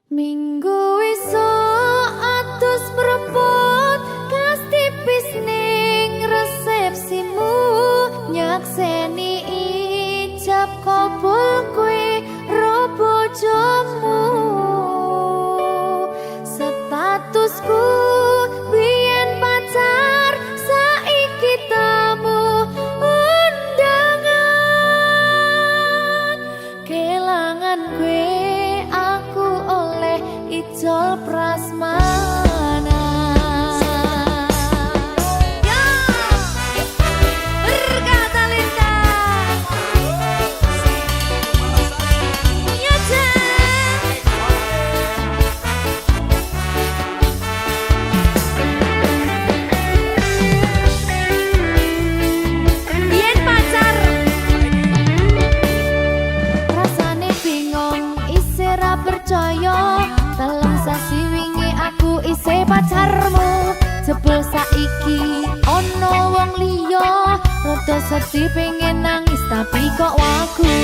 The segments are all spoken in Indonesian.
Minggu esuk atus mrepot kas tipis ning resepsimu nyakseni ijab kabul kowe ro bojomu statusku biyen pacar saiki tamu undangan kelangan kowe aku oleh ijol prasmana. Ya, berkata Linda. Ya, Yen pacar rasane bingung isih ra percaya telung sasi wingi aku isih pacarmu jebul saiki ono wong liya rada sedih pengen nangis tapi kok wagu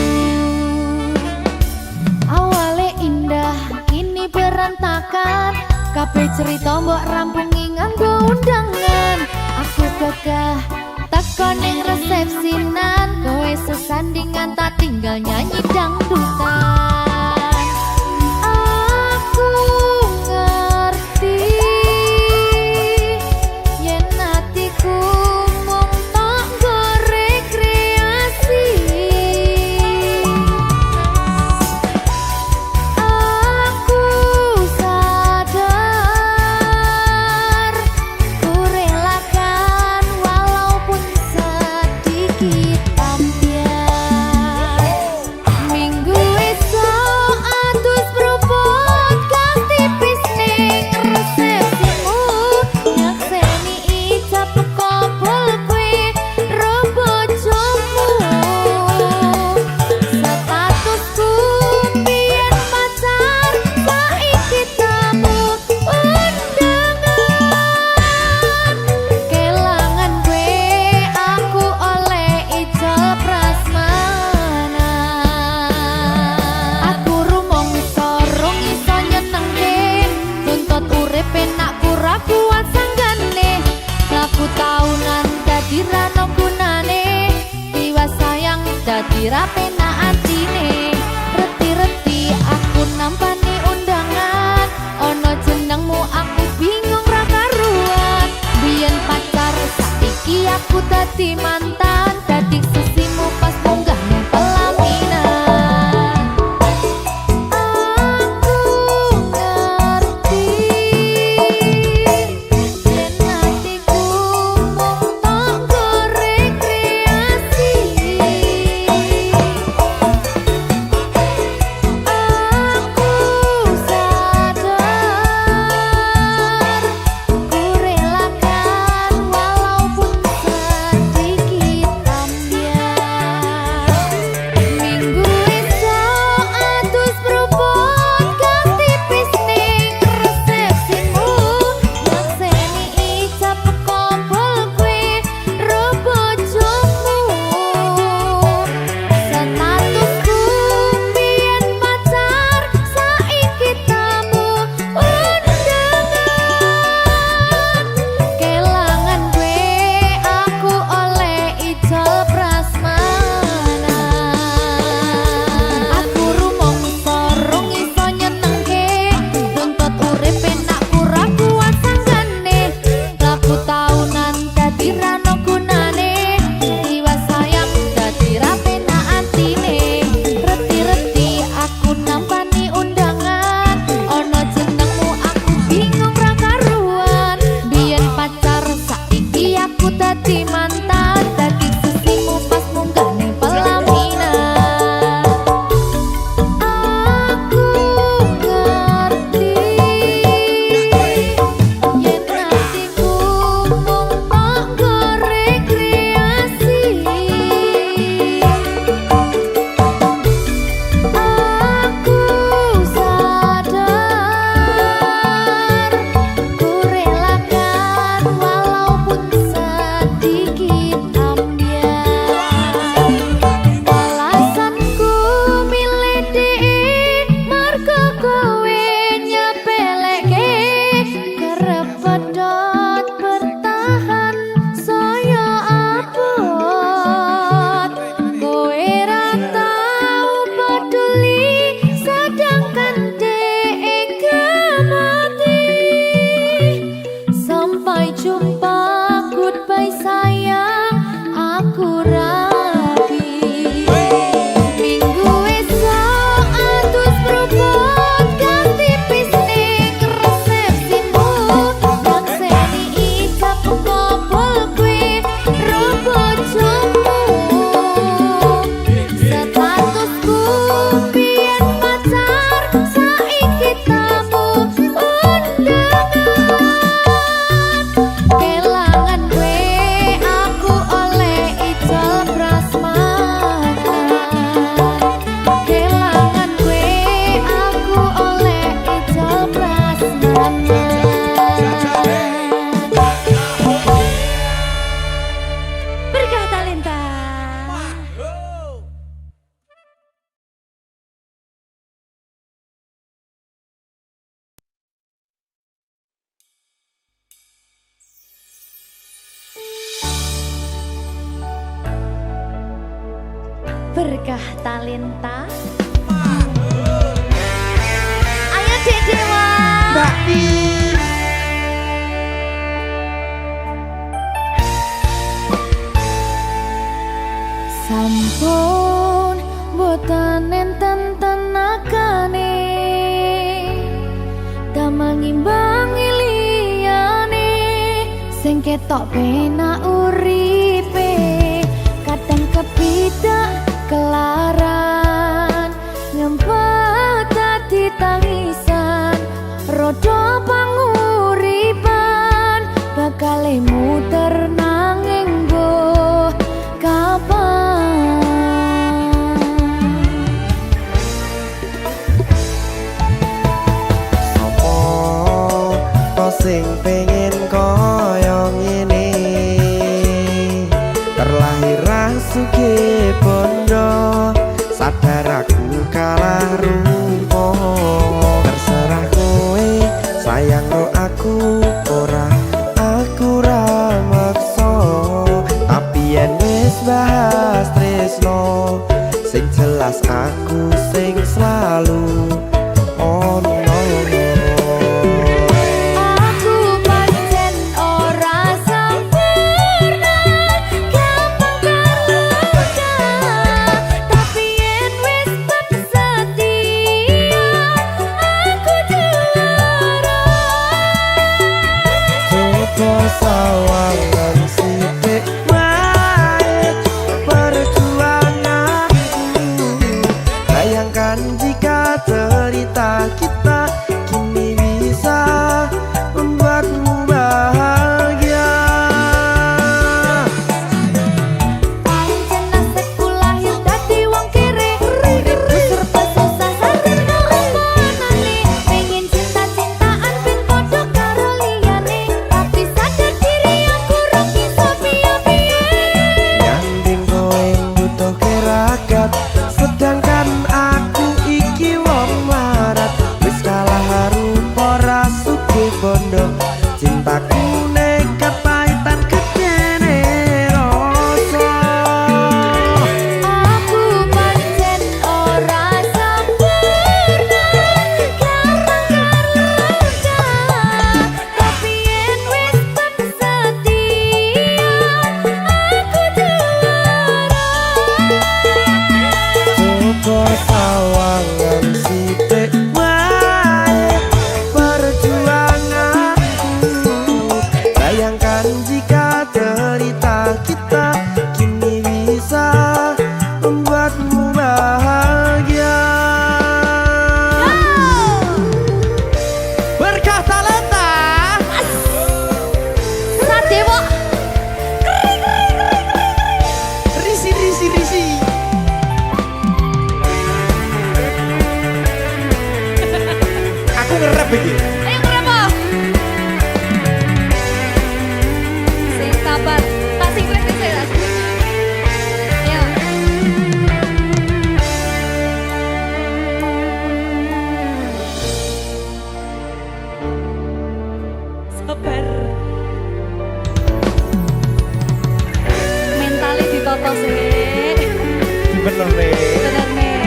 awale indah kini berantakan kabeh cerita mbok rampungi nganggo undangan aku gagah teko ning resepsinan kowe sesandingan tak tinggal nyanyi dangdutan aku ngerti yen atiku mung tanggo rekreasi aku sadar ku relakan walaupun sedikit ambiar minggu esok atus propot kas tipis ning resepsimu nyakseni ijab kabul kowe ro bojomu statusku biyen pacar saiki tamu undangan kelangan kowe aku oleh ijol prasmana aku rumangsa rong iso nyenengke tuntut urip enak ora kuat sanggane laku taunan dadi ra ono gunane tiwas sayang dadi ra penak atine reti-reti aku nampani undangan ono jenengmu aku bingung ra karuan biyen pacar saiki aku dadi mantan dadi sesimu pas munggah ning pelaminan aku ngerti yen atiku mung tanggo rekreasi aku sadar ku relakan walaupun sedikit Berkah talenta. Ayo Dek Dewa. Mbak Pi. Sampun boten enten tenagane damel ngimbangi liyane sing ketok penak uripe kadang kepidak kelaran ngempet dadi tangisan rodo panguripan bakal muter nanging go kapan Sopo to sing pengen koyo ngene terlahir sugih bondo sadar aku kalah rumpo terserah kowe sayang no aku ora aku ra maksa tapi yen wis bahas tresno sing jelas aku sing selalu ono. aku pancen ora sempurna gampang terluka tapi yen wis setia aku juara Coba sawangan sithik wae perjuanganku bayangkan jika cerita kita kini bisa membuatmu bahagia pancen nasibku lahir dadi wong kere uripku serba susah sarana omonane pengen cinta-cintaan ben padha karo liyane tapi sadar diri aku rong iso piye-piye nyanding kowe butuh keragat sedangkan aku iki wong larat wis kalah rupa ra sugih bondo cintaku nekat pahitan kedene rasa aku pancen ora sempurna gampang terluka tapi yen wis setia aku juara coba sawangan sithik wae perjuanganku bayangkan jika cerita kita kini bisa membuatmu bahagia berkah talenta Sadewo risi aku ngerep iki ayo berapa sing sabar tak sing kritis ya ayo sabar mentalnya ditoto sih bener nih bener nih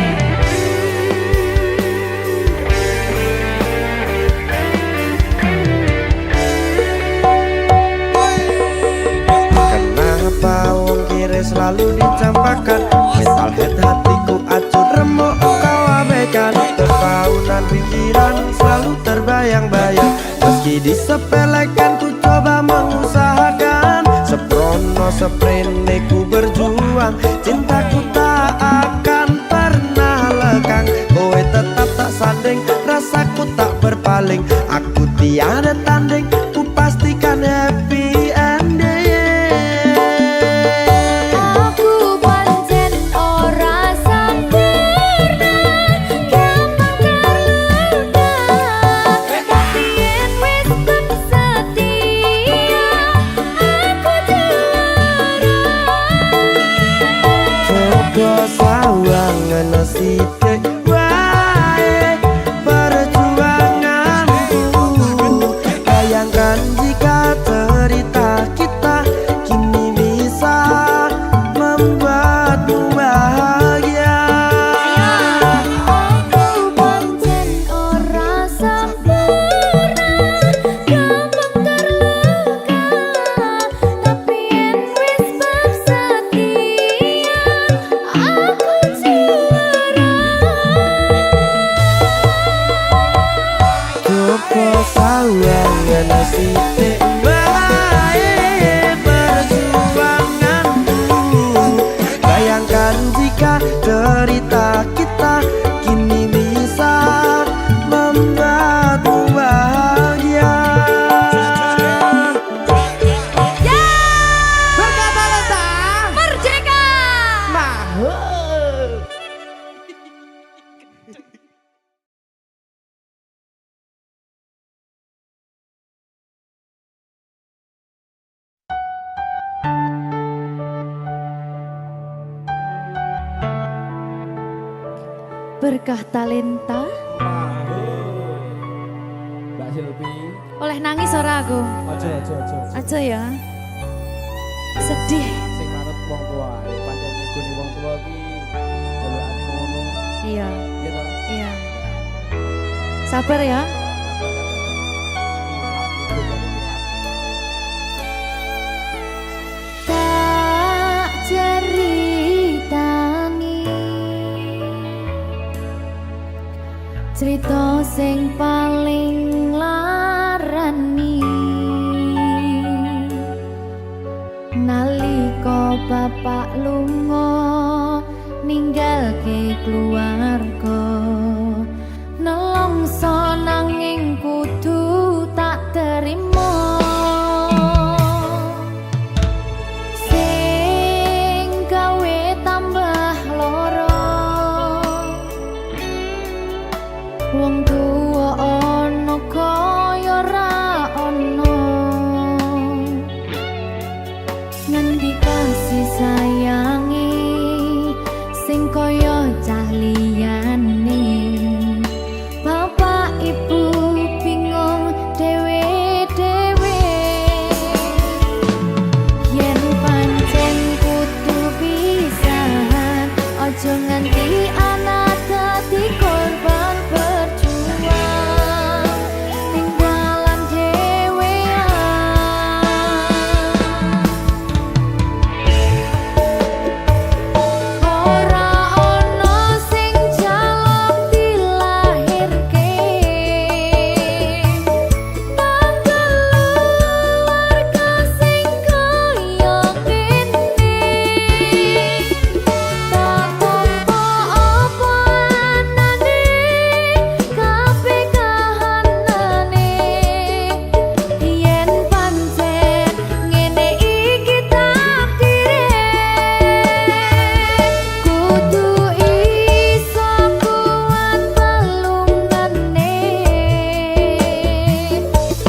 kenapa wong kiri selalu dicampakkan mental head hatiku acuh remuk kau abaikan terpaunan pikiran selalu terbayang-bayang meski disepelekan ku coba mengusahakan seprono seprene ku berjuang cintaku tak akan pernah lekang kowe tetap tak sanding rasaku tak berpaling aku tiada tanding ku pastikan happy ending aku pancen ora sempurna gampang terluka tapi yen wis setia aku juara coba sawangan sithik wae perjuanganku bayangkan jika cerita kita kini bisa membuatmu bahagia Berkah talenta. Mbak Silvi. Oleh nangis ora aku? Aja ya. Sedih. Sing manut wong tua, pancen ngikuni wong tua ki jelekane ngono. Iya. Iya toh? Iya. Sabar ya. Tak ceritani cerita sing paling larani nalika bapak lunga ninggalke keluarga nelongso nanging kudu tak terima sing gawe tambah loro wong tuwa ana kaya ra ana ngendi kasih sayangi sing kaya cah liyane bapak ibu bingung dewe-dewe yen pancen kudu pisahan aja nganti anak dadi korban berjuang ning dalan dhewean ora ana sing jaluk dilahirke tanggal keluarga sing kaya ngene tak tampa apa anane kabeh kahanane yen pancen ngene iki takdire kudu iso kuat balungane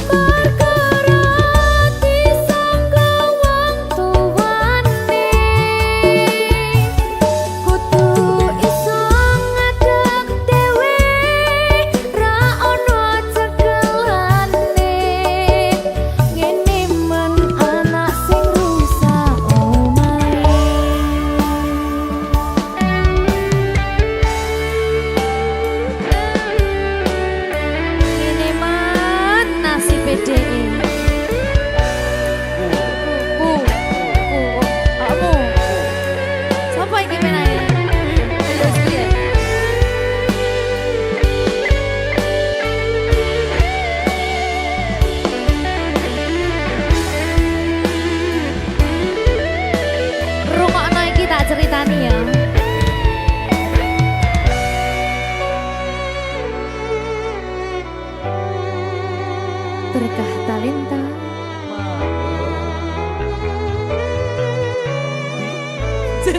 perkara disangka wong tuwane kudu iso ngadeg dhewe ra ono cekelane ngene men anak sing rusak omahe ngene men nasib dhek kamu siapa iki menane terus piye rungokno iki tak ceritani ya berkah talenta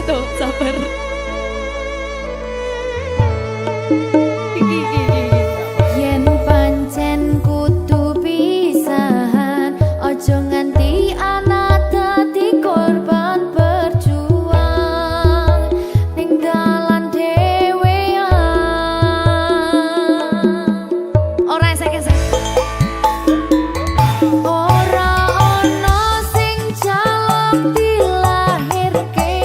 Tuh, sabar. Yen pancen kudu pisahan, ojo nganti anak dadi korban berjuang ning dalan dhewean. Ora esek-esek. Ora ana sing jaluk dilahirke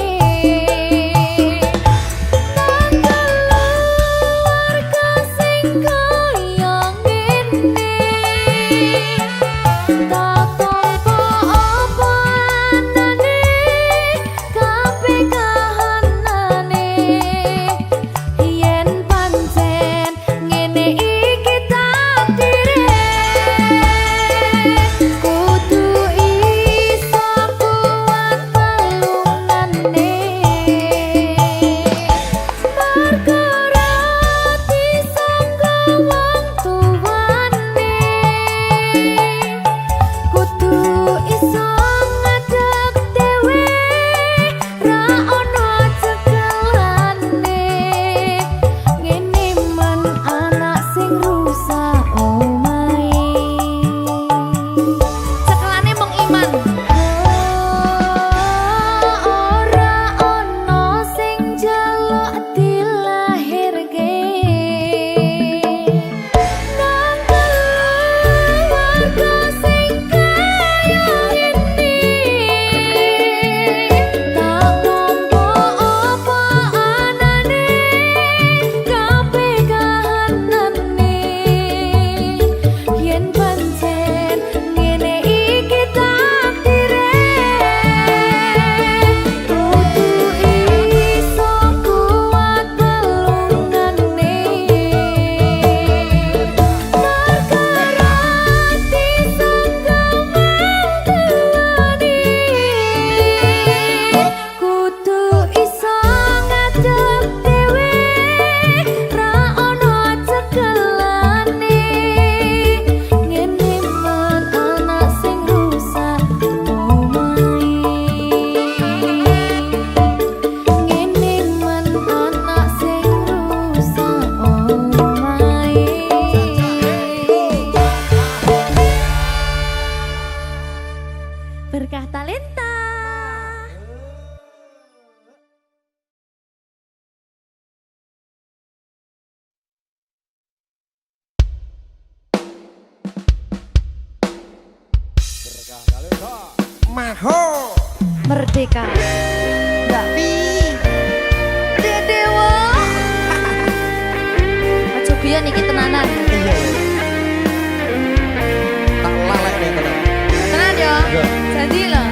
ora ana sing jaluk dilahirke Maho Merdeka. Mbak Pi. Dedewo. Aja biyen iki tenanan. iya tak lalek nih tenan Tenan yo. Iya. Jadi lho.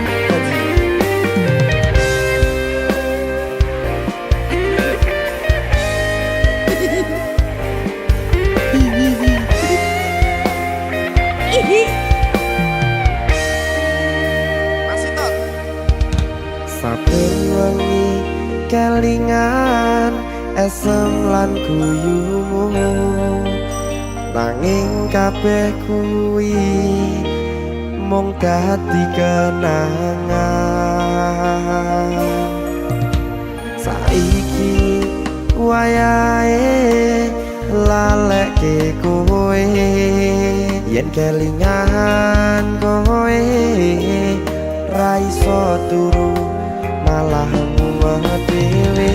masih tot saben wengi kelingan esem lan guyumu nanging kabeh kuwi mung dadi kenangan saiki wayahe lalekke kowe yen kelingan kowe ra iso turu malah mumet dhewe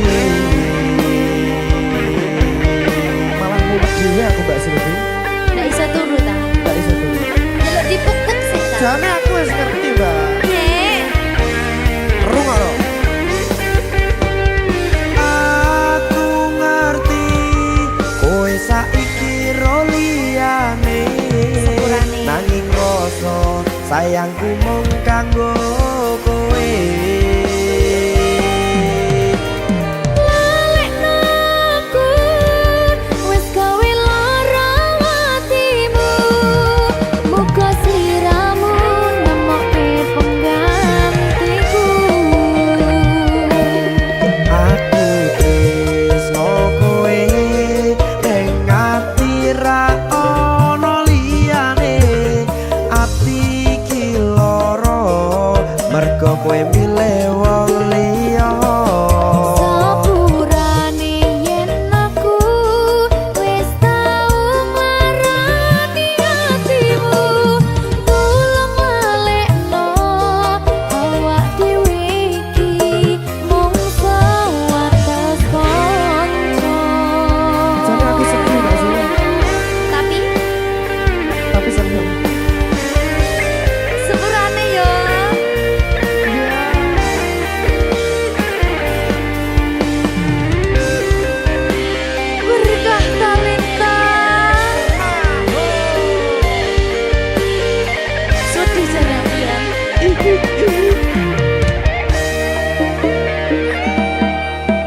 malah mumet dhewe aku Mbak Silvi Nggak bisa turu ta. gak iso turu Delok dipukuk sih ta. jane aku wis ngerti Mbak Nek. Rung lho aku ngerti kowe saiki ro liyane Sepurane. nanging rasa sayangku mung kanggo kowe Lalekno aku wis gawe lara atimu. Muga sliramu nemokke penggantiku. aku tresno kowe ning ati ra ono liyane ati iki lara mergo kowe milih wong liya Sepurane yen aku wis tau marani atimu. Tulung malekno awak dhewe iki mung sewates kanca. jane aku sedih gak sih Tapi tapi seneng sepurane yo. Berkah talenta. Sedih jarang ya.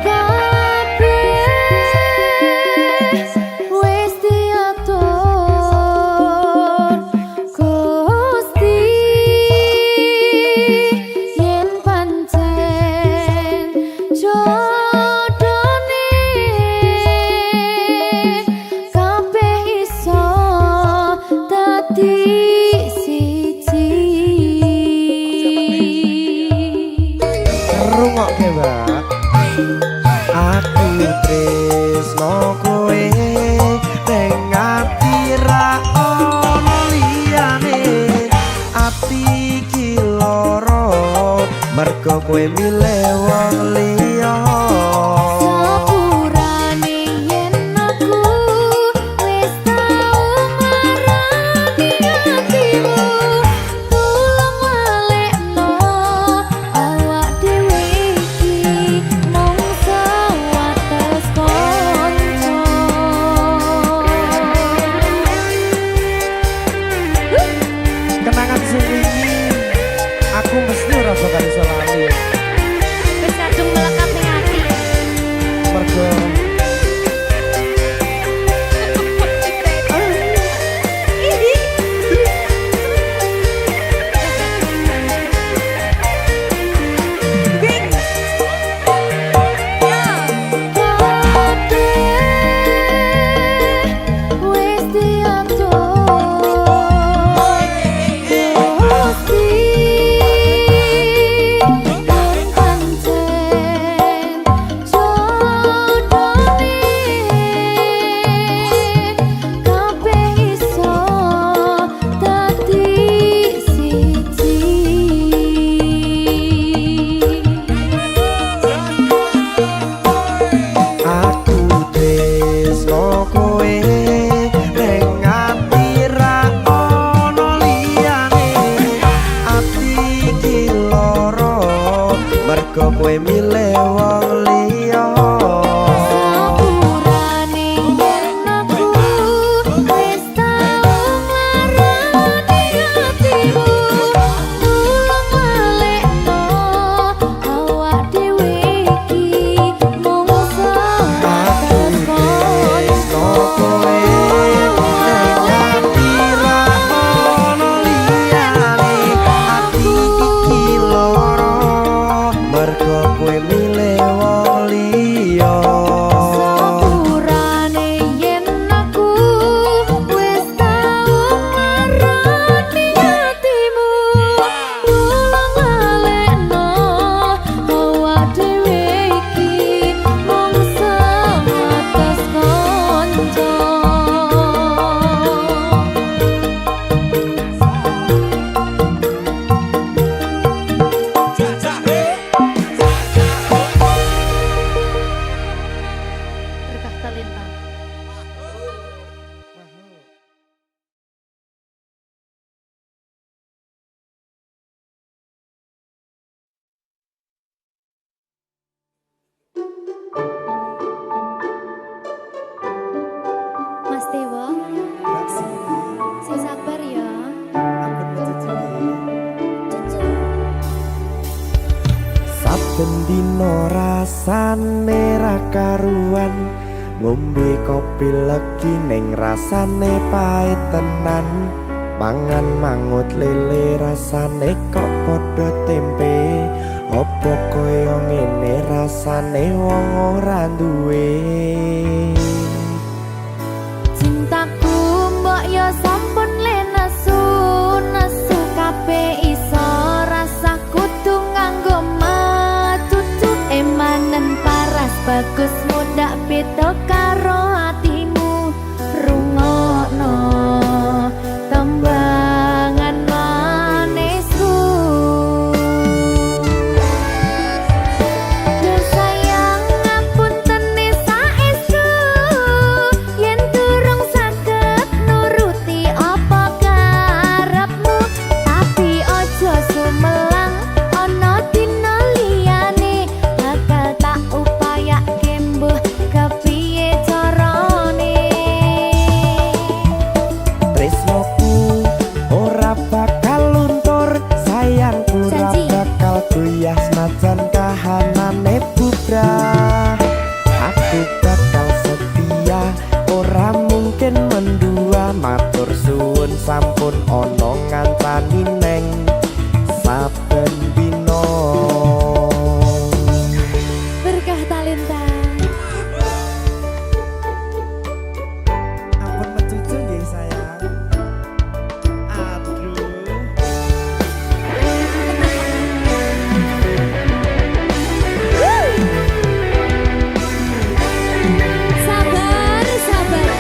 Kabeh wis diatur Gusti yen pancen jodone kabeh iso dadi siji. rungokke Mbak aku tresno kowe ning ati ra ono liyane ati iki lara mergo kowe milih wong liya Sepurane yen aku wis tau marani atimu. Tulung malekno awak dhewe iki mung sewates kanca. wong liya. Sepurane yen aku wis tau ngarani atimu, tulung lalekno awak dhewe iki mung sebatas kanca. Berkah talenta. Mas Dewa, sing sabar ya. Cucu. Saben dino rasane ra karuan, ngombe kopi legi ning rasane pahit tenan. Mangan mangut lele rasane kok padha tempe. Apa kaya ngene rasane wong ora duwe. Cintaku mbok ya sampun le nesu, nesu kabeh iso rasa kudu nganggo matutu. Emanen paras bagus mudak beda karo atimu. Rungokno tembangan manisku. Duh sayang ngapunten saestu, yen durung saged nuruti apa karepmu. Tapi aja sumelang ana dina liyane, bakal tak upayake mbuh kepiye carane. Tresnoku ora bakal luntur, sayangku ora Janji. bakal goyah senajan kahanane bubrah. Aku bakal setia, ora mungkin mendua. Matur suwun sampun ana ngancani neng saben dina. Berkah talenta. Ampun mencucu nggih sayang. Aduh. Sabar, sabar.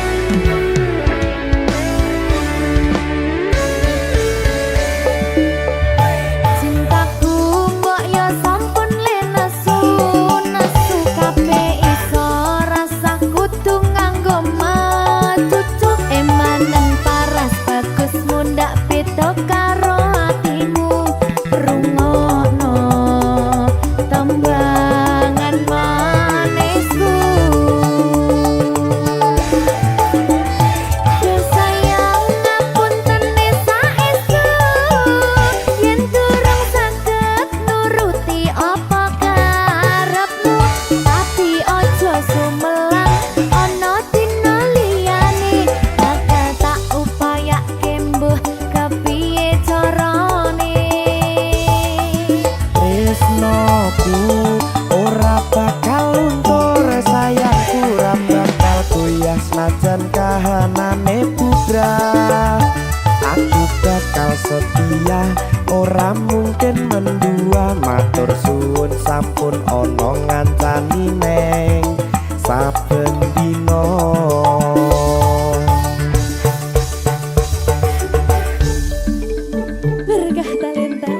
Cintaku mbok ya sampun le nesu, nesu kabeh iso rasa kudu nganggo matutu. Emanen paras bagus mundak beda karo atimu. Rungokno tembangan manisku. Duh sayang ngapunten saestu, yen durung saged nuruti apa karepmu. Tapi aja sumelang ana dina liyane, bakal tak upayake mbuh kepiye carane. Tresnoku ora bakal luntur, sayangku ora bakal goyah senajan kahanane bubrah. Aku bakal setia, ora mungkin mendua. Matur suwun sampun ana ngancani neng saben dina. Berkah talenta.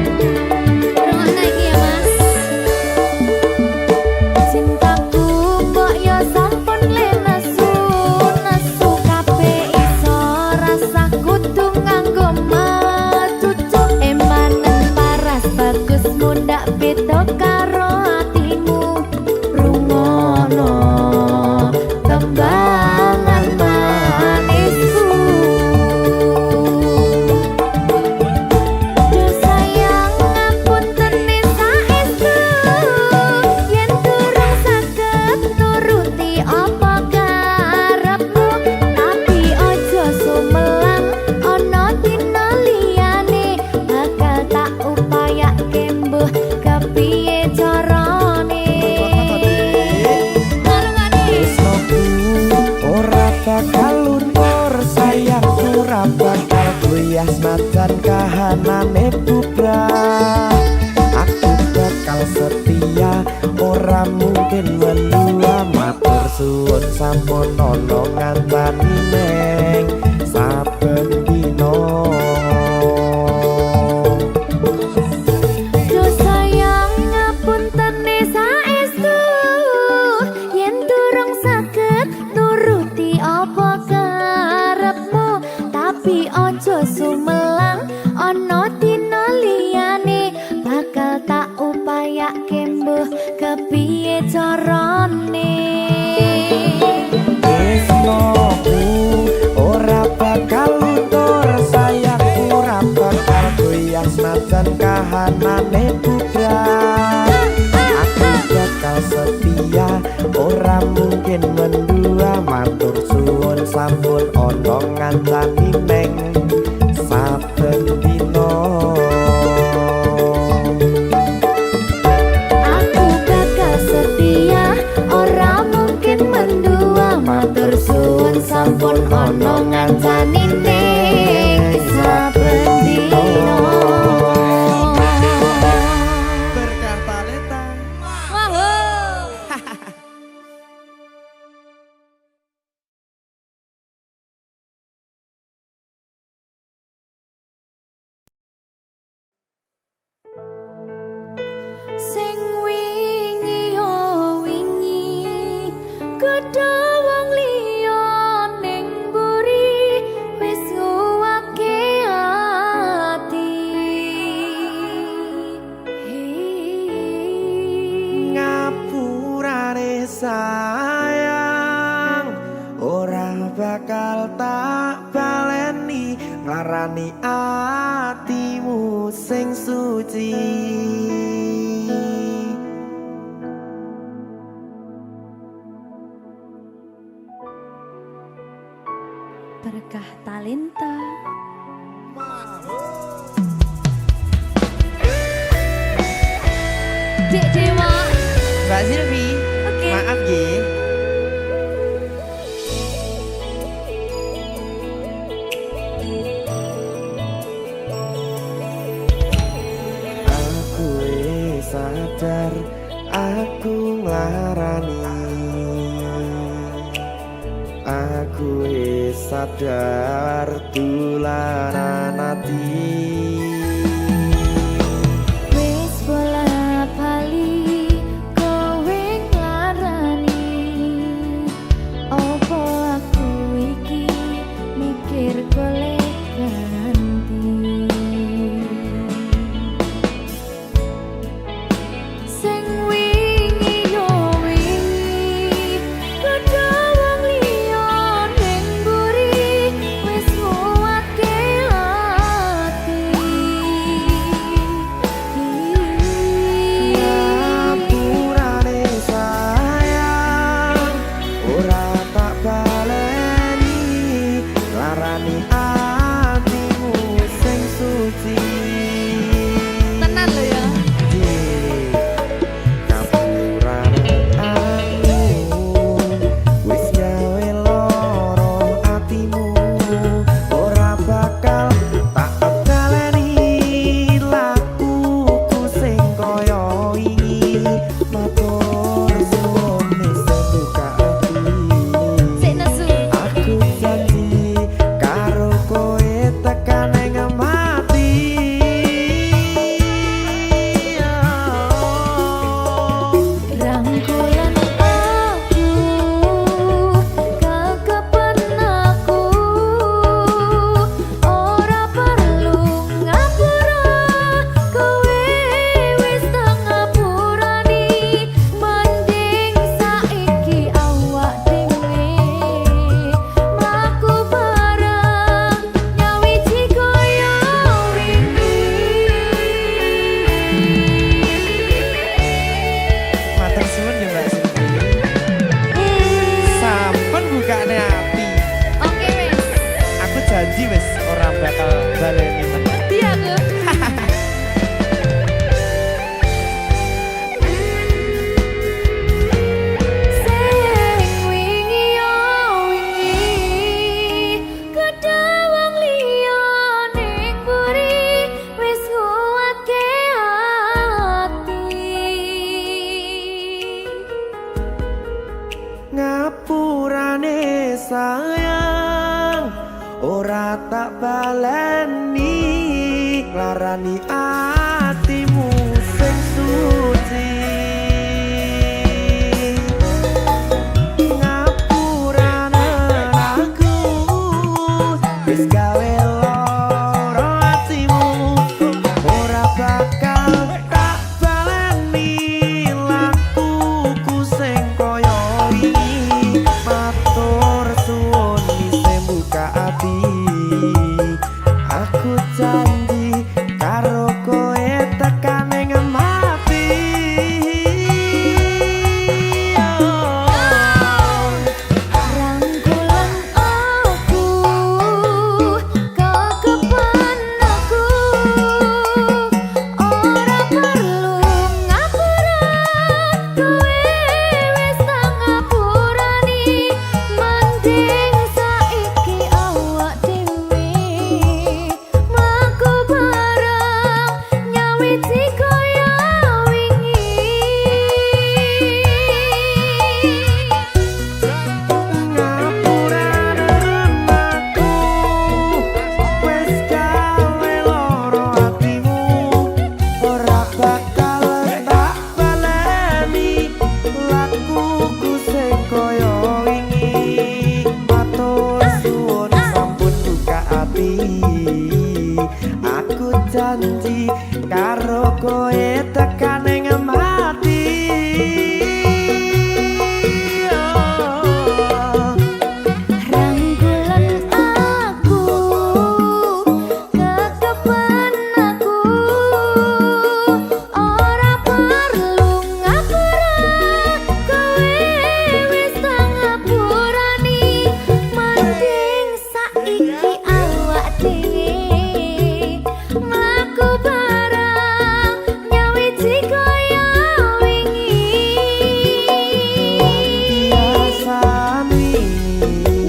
Rungokno iki ya, Mas. Cintaku mbok ya sampun le nesu, nesu kabeh iso rasa kudu nganggo matutu. Emanen paras bagus mundak beda karo atimu. Rungokno tembangan manisku. Duh sayang ngapunten saestu, bubrah. Aku bakal setia ora mungkin mendua. Matur suwun sampun ana ngancani neng saben dina. Ojo sumelang ono dina liyane bakal tak upayake mbuh kepiye carane. Tresnoku ora bakal luntur, sayangku ora bakal goyah senajan kahanane bubrah. Aku bakal setia ora mungkin mendua. Matur suwun sampun ana ngancani neng saben dina. Aku bakal setia ora mungkin mendua. Matur suwun sampun ana ngancani ning saben dina. Berkah talenta. Sing wingi yo wingi gedha wong liya ning mburi wis nguwake ati. Ngapurane sayang ora bakal tak baleni ngarani atimu sing suci. Berkah talenta. Dek Dewa. Mbak Silvi, Oke. maaf ye. Aku wis sadar aku nglarani. Aku wis sadar tularan ati. Wis bola bali kowe nglarani. Opo aku iki mikir golek ganti. Sing wingi yo wingi gedha wong liya ning mburi wis nguwake ati. Ngapurane sayang ora tak baleni larani atimu sing suci. Tenan lho ya. Ngapurane aku wis gawe loro atimu ora bakal tak baleni lakuku sing kaya wingi. Matur suwun wis buka ati. Sik nesu. Aku janji karo kowe tekan ing mati. Rangkulan aku kekepen aku ora perlu ngapura kowe wis tak ngapurani mending saiki awak dhewe mlaku bareng nyawiji kaya Matur suwun ya Mbak Silvi. Sampun bukane ati. Oke wis. Aku janji wis ora bakal baleni meneh. Dia aku. Sing wingi yo wingi gedha wong liya ning mburi wis sayang ora tak baleni larani atimu sing suci ngapurane aku wis gawe lara atimu ora bakal tak baleni lakuku sing koyo wingi matur suwun isi buka ati aku janji karo koe tekan ing mati rangkulan aku kekepan aku ora perlu ngapura kowe wis tak ngapurani mending saiki awak dhewe mlaku bareng nyawiti kaya wingi ngapurane aku wis gawe loro atimu ora bakal tak baleni lakuku sing koyo wingi matur suwun sampun buka ati aku janji karo koe tekan ing mati rangkulan aku kekepan aku ora perlu ngapura kowe wis tak ngapurani mending saiki awak dhewe mlaku bareng nyawiti kaya wingi biasani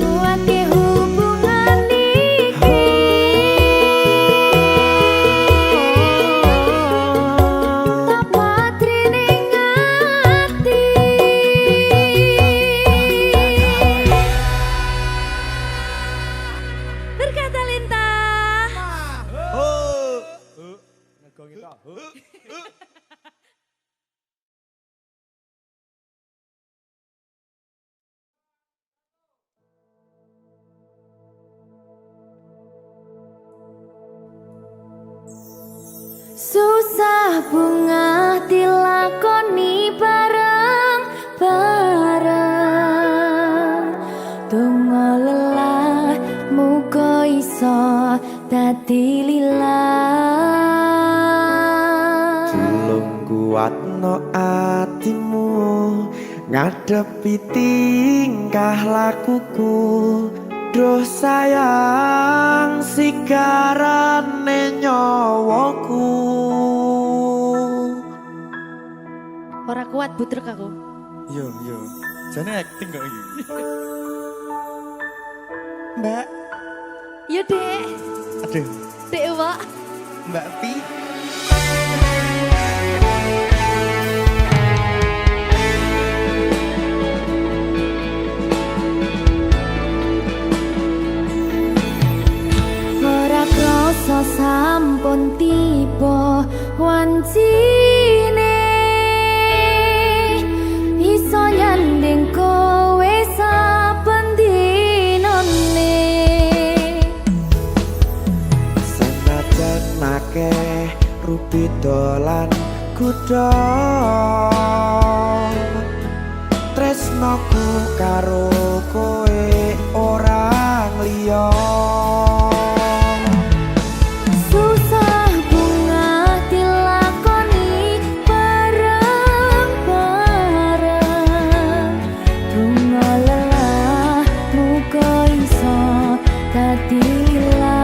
nguatke hubungan iki tak patri ning ati berkata lintah ngegong itu susah bunga dilakoni bareng-bareng donga lelah muga iso dadi lillah Tulung kuatno atimu ngadepi tingkah lakuku Duh sayang sigarane nyawaku ora kuat butrek aku yo jane acting kok iki Mbak ya dek aduh dek Wak Mbak Pi ora krasa sampun tiba wancine iso nyanding kowe saben dinane senajan akeh rupi dolan kuda tresnoku karo kowe orang liya susah bunga dilakoni bareng-bareng bunga lelah muga iso dadi lillah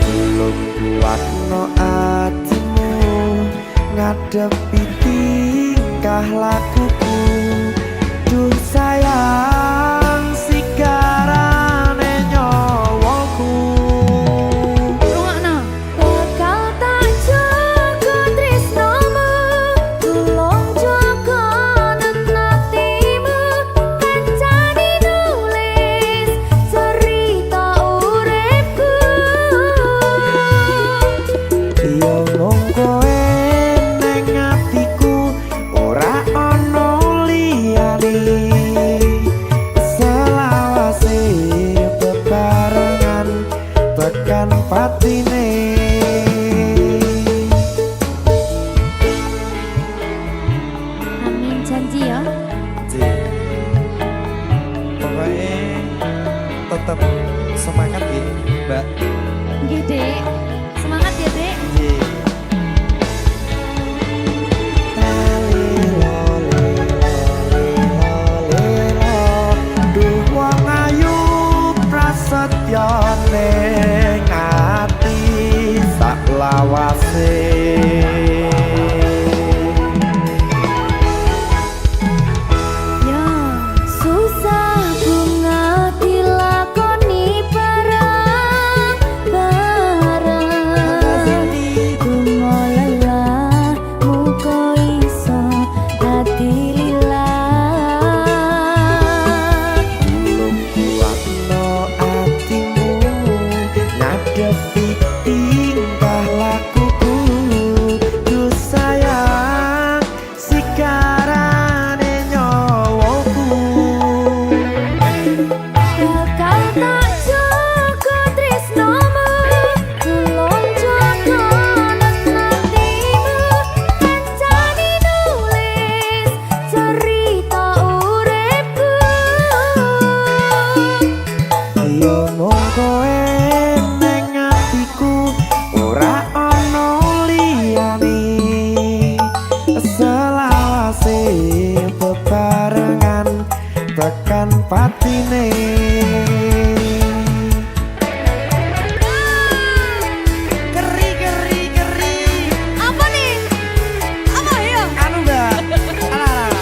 Tulung kuatno atimu ngadepi tingkah lakuku Duh sayang sigarane nyawaku rungokno bakal tak jaga tresnomu tulung jaga nenatimu patine. Apa nih? Apa ya? Anu enggak? Alah.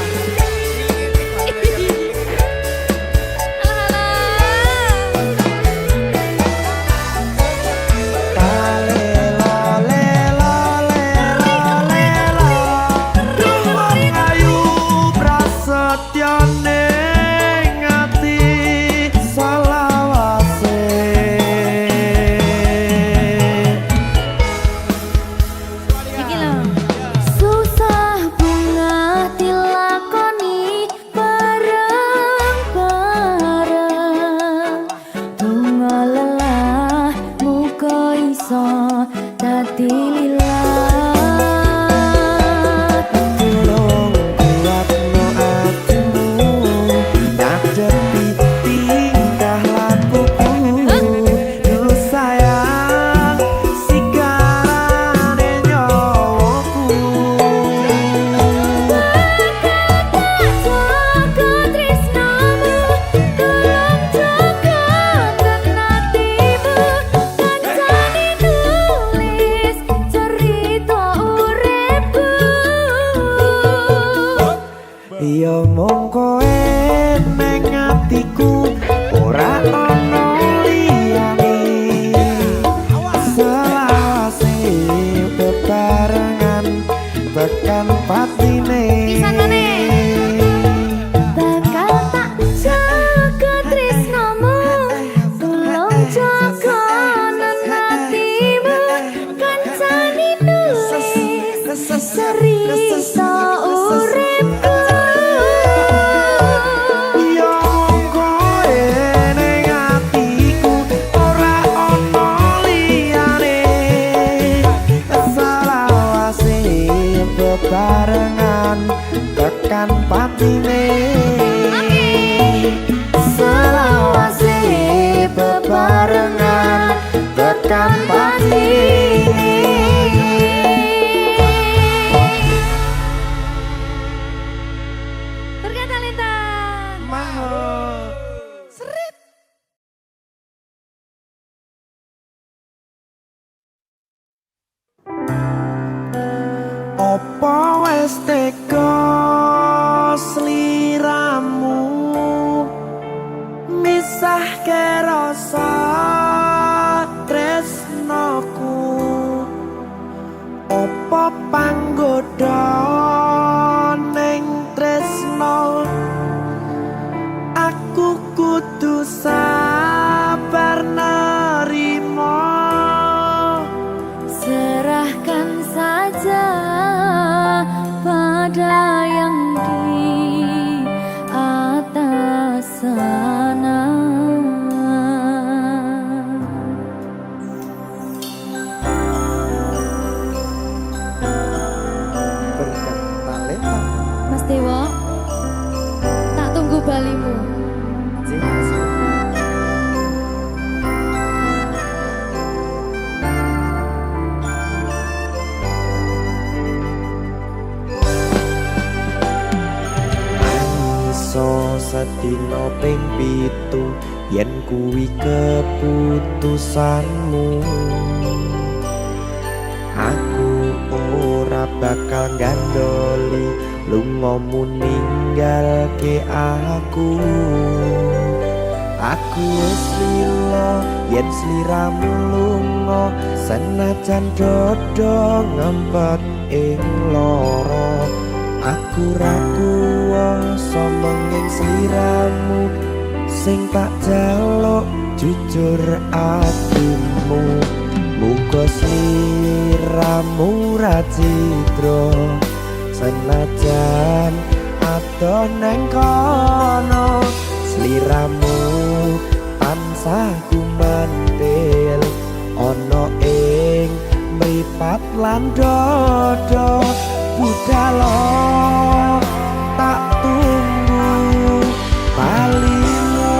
Iki lho. Susah bunga dilakoni bareng-bareng. Bunga lelah muga iso dadi lilat. Tolong kuatno atimu, ngadepi tingkah lakuku. Duh sayang, sikarane nyawaku. Jaga tresnamu, tolong jaga kenatimu. Kancane nulis cerita uripku. Iya mung kowe ning atiku, ora ana liyane. Selawase bebarengan tekan patine. Pisanane. Bakal tak jaga tresnamu, tolong jaga nenatimu. Kancane nulis cerita uripku. Iya mung kowe ning atiku, ora ana liyane. Selawase bebarengan tekan patine. Selawase bebarengan tekan patine. Ternyata Talenta. Mahal. Apa wis teka sliramu misahke rasa tresnoku? Apa panggoda ning tresno? Aku kudu sabar nerima. Serahkan saja pada yang di atas sana. Berkat talenta. Mas Dewa, tak tunggu balimu. Iso sedina ping 7 yen kuwi keputusanmu. Aku ora bakal gandoli lungamu ninggalke aku. Aku wis lila yen sliramu lunga, senajan dodo ngempet ing lara. Aku ra kuwasa menging sliramu, sing tak jaluk jujur atimu. Muga sliramu ra cidra, senajan adoh neng kono. Sliramu tansah gumantil ana ing mripat lan dodo. Budalo tak tunggu balimu.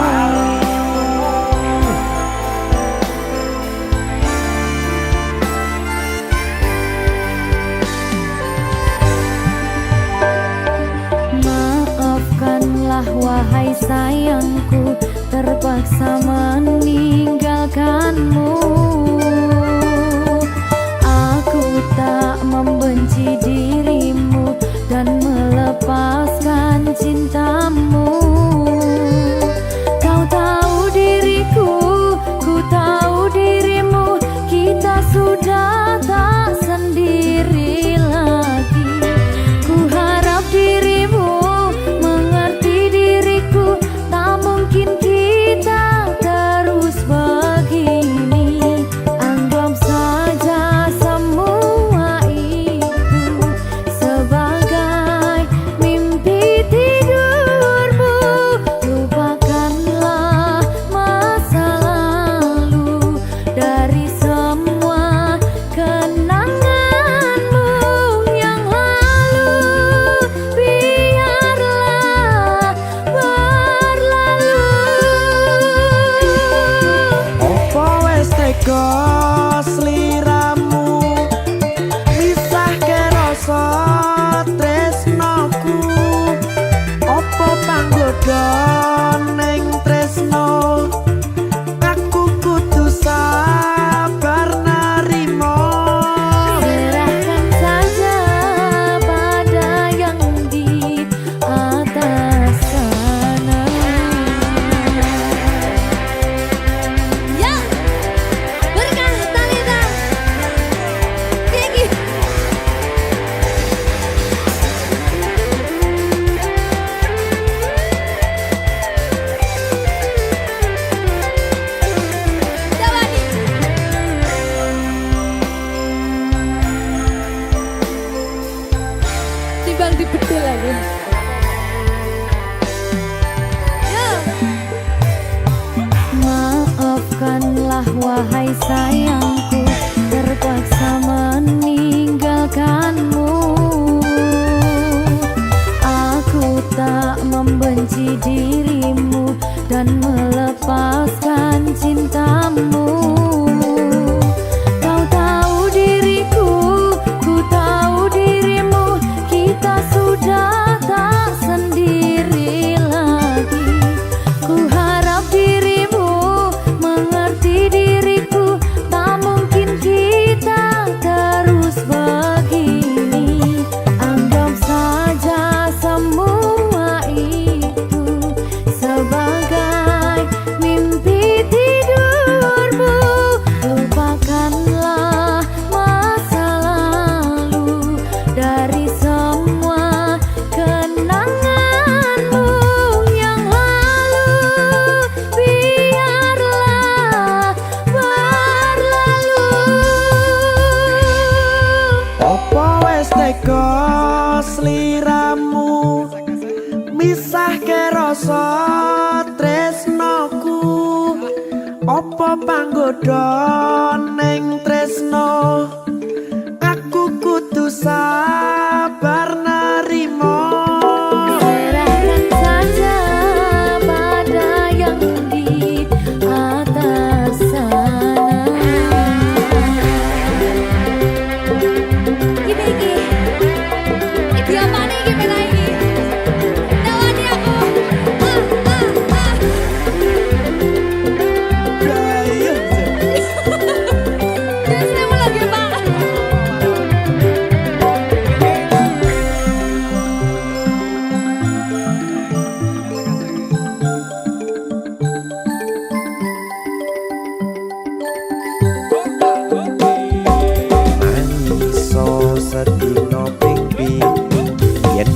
Maafkanlah wahai sayangku, timbang dibedil lagi. Ya. Maafkanlah wahai sayangku, terpaksa meninggalkanmu. Aku tak membenci dirimu dan melepaskan cintamu. Kau tahu diriku, ku tahu dirimu, kita sudah tak sendiri lagi. Ku harap dirimu mengerti diriku, tak mungkin kita terus begini. Anggap saja semua itu sebagai mimpi tidurmu. Lupakanlah masa lalu dari semua kenanganmu yang lalu. Biarlah berlalu. Opo wes teko sliramu misahke rasa tresnoku. Opo panggoda ning tresno, aku kudu sabar nerimo. Serahkan saja pada yang di atas sana. Iki apa nih iki pena iki? Tawani aku. Terus saya mau lagi Pak. Iso sedino ping pitu yen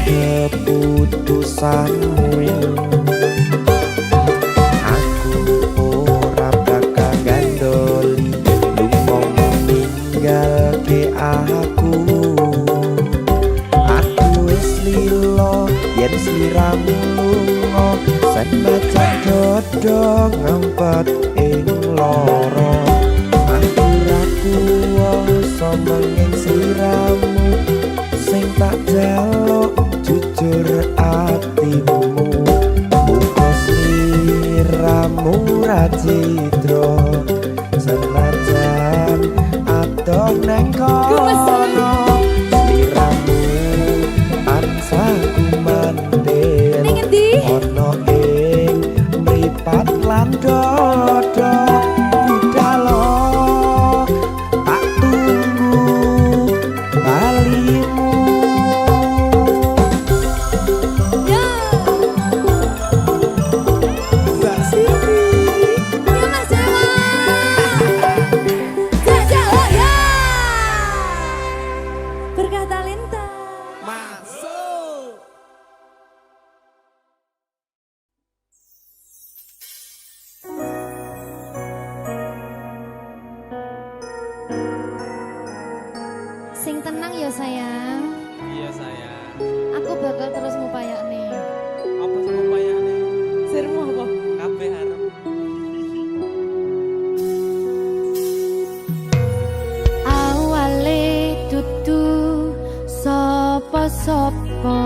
keputusanmu. Aku ora bakal gandoli lunga ninggalke aku. Aku wis lilo yen sliramu lunga, senajan dodo ngempet ing loro. Aku ra kuwasa menging sliramu, sing tak jaluk jujur atimu. Muga sliramu ra cidra, senajan adoh neng kono. Sliramu tansah kumandel Ning endi? ono ing mripat lan dodo. Budalo tak tunggu balimu. Ya. Mbak Siti Ya Mas Dewa. Jajal ya. Berkata Linta. masuk. Sing tenang ya sayang. Iya sayang. Aku bakal terus ngupayakne. Apa sih upayane? Sirmu apa? Kabeh arep. Awale dudu sapa-sapa,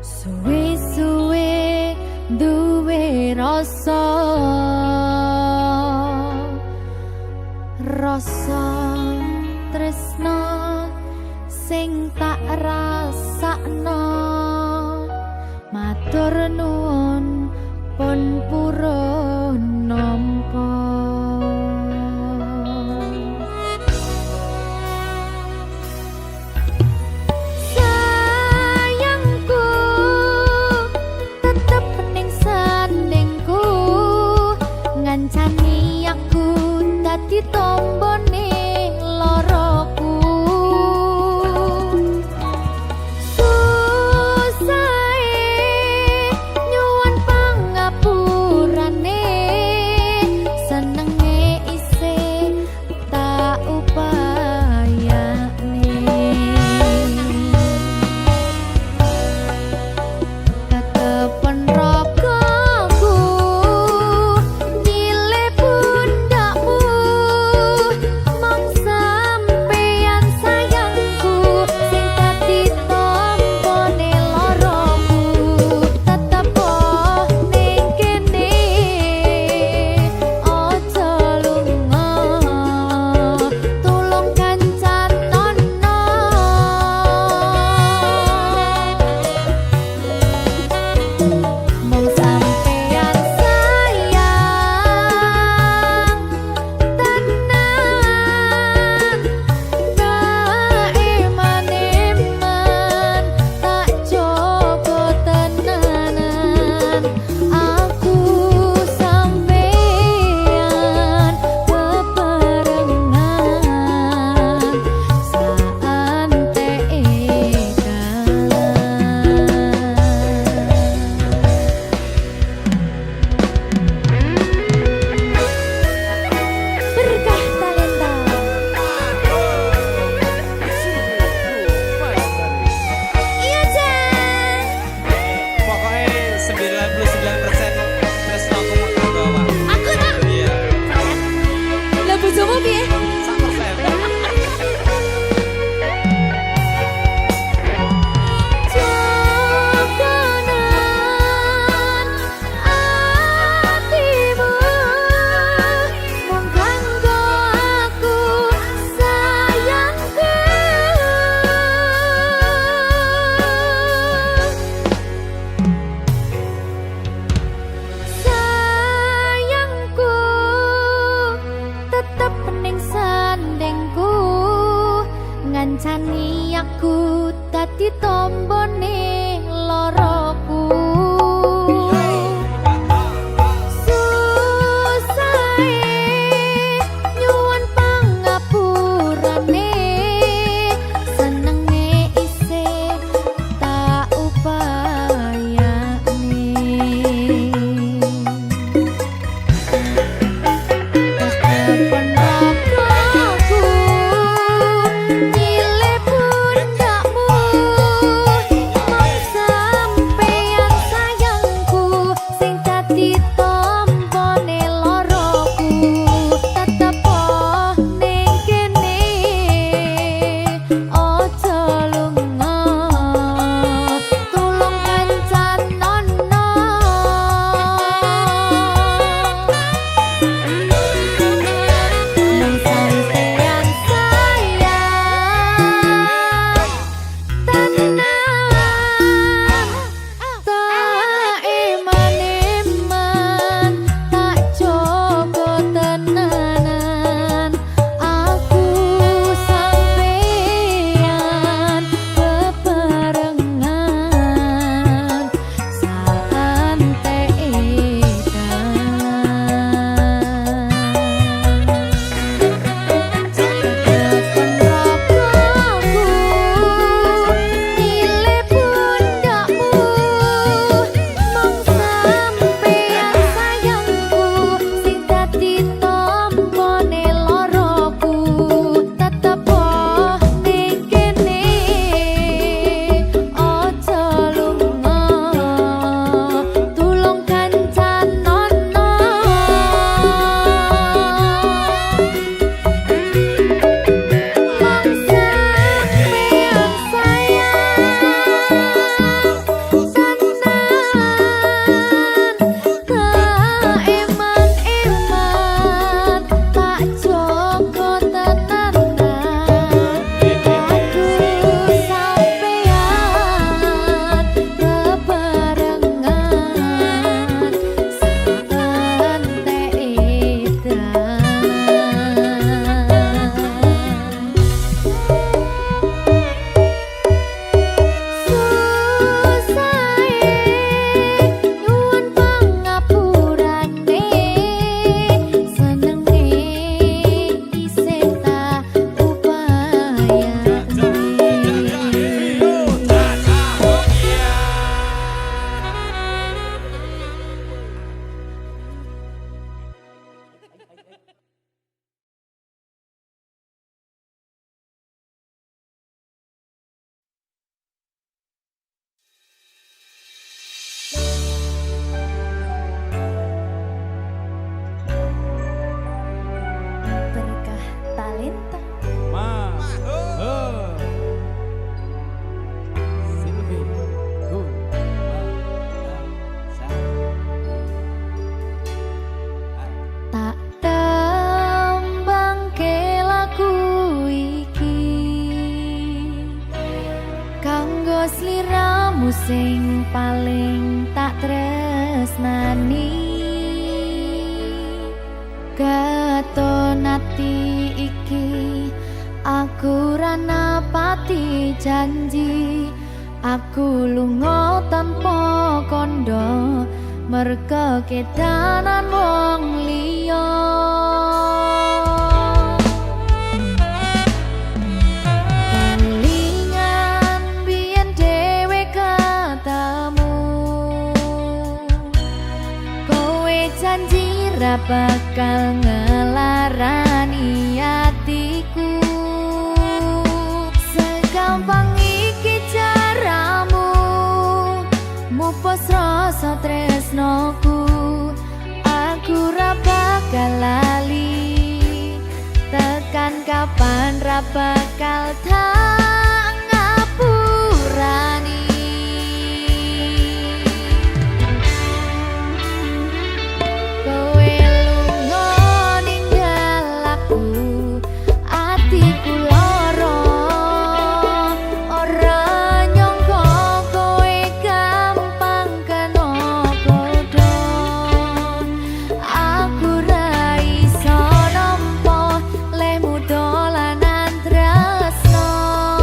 suwe-suwe duwe rasa tresno sing tak rasakno. Matur nuwun pun purun nampa. Sayangku tetep ning sandingku, ngancani aku dadi tombone loroku. Susahe banyakku dadi tombone loroku. Sing paling tak tresnani katon ati iki aku ra napati janji aku lunga tanpa kondo merga kedanan wong liya ra bakal ngelarani hatiku segampang iki caramu mupus rasa tresnoku aku ra bakal lali tekan kapan ra bakal tak ngapurani. Dolanan tresno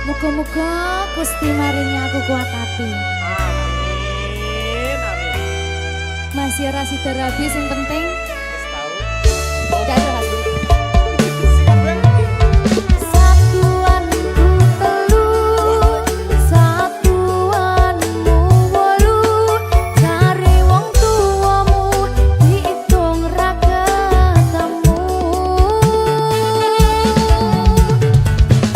Muga-muga Gusti maringi aku kuat hati. Amin, amin. Masih ora sida rabi sing penting Wis tahu. gak ada lagi. Siap, Satuanku telu, satuanmu wolu, cari wong tuamu diitung ra ketemu.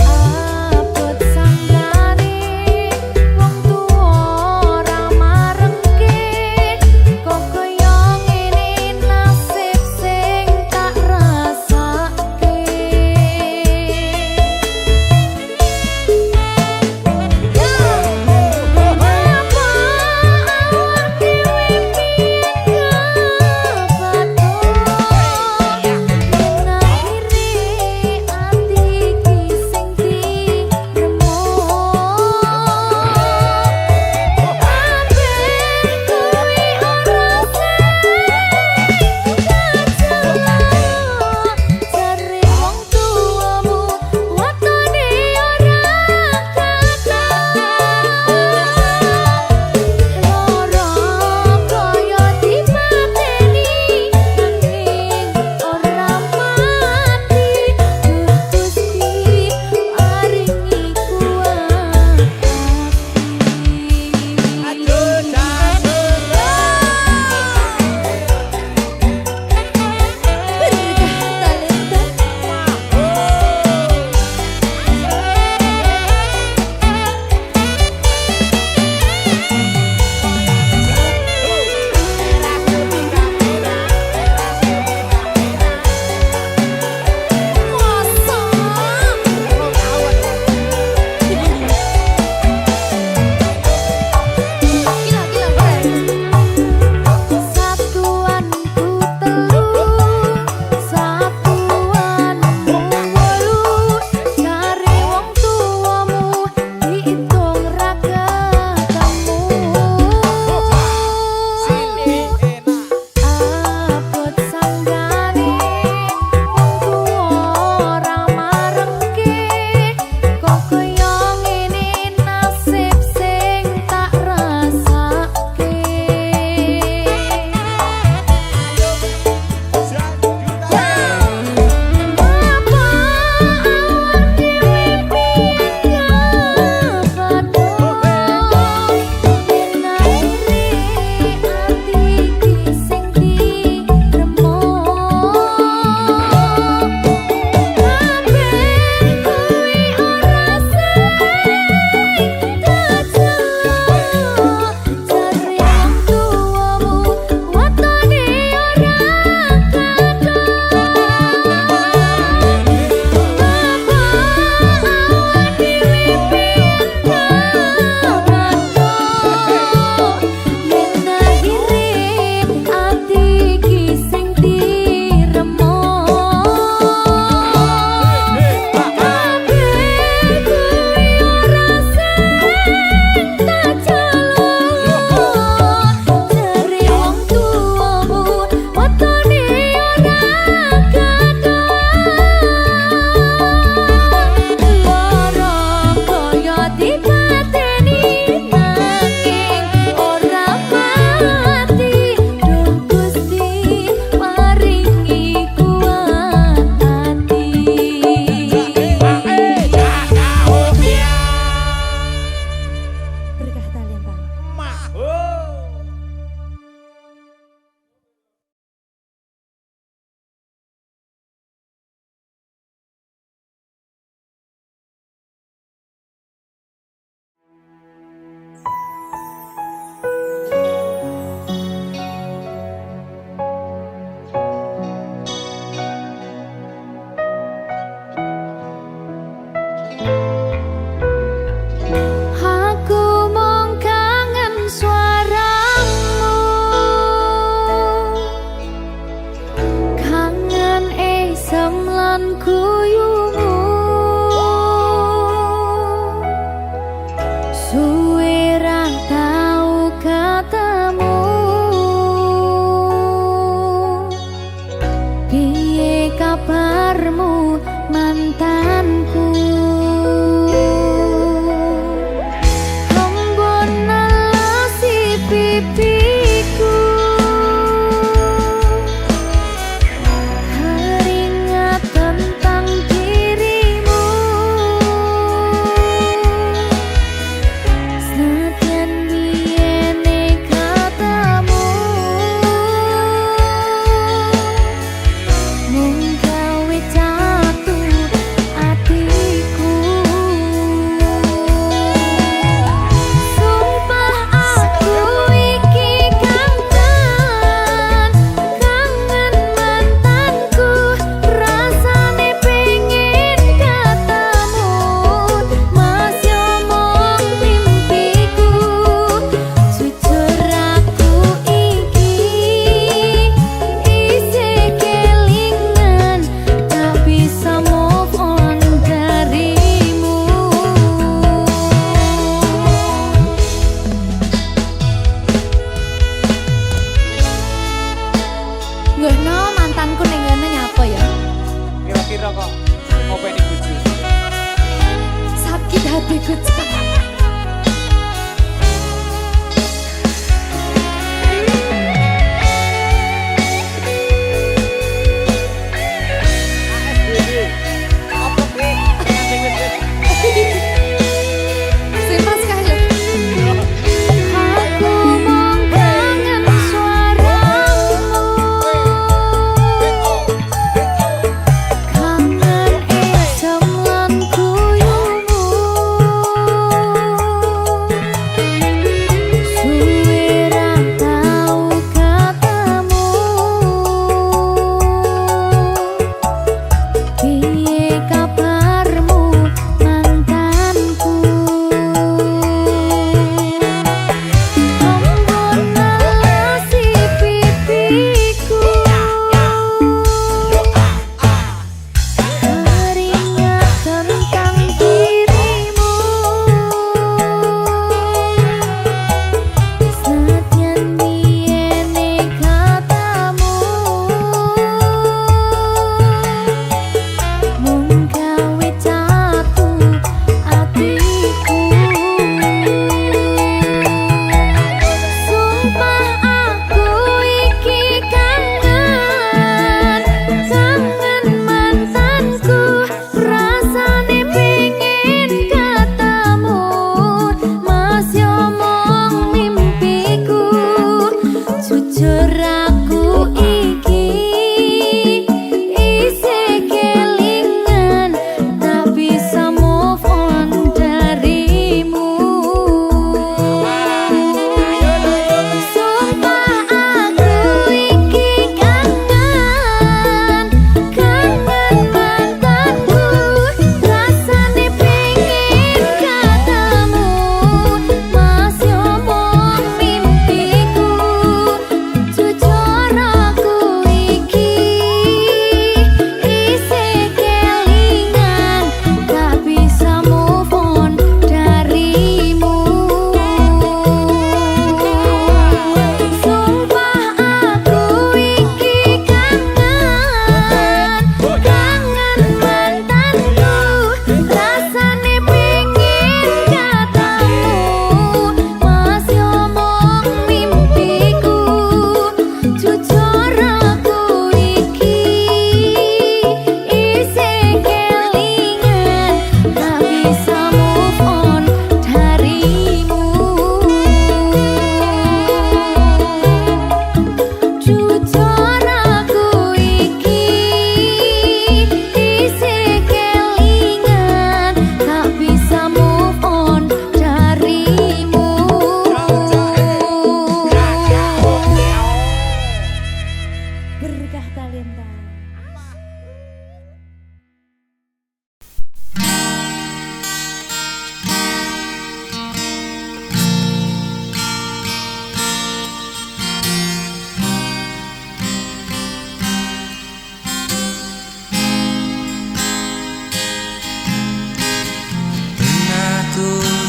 Abot sanggane wong tuwa ora marengke, kok kaya ngene nasib sing tak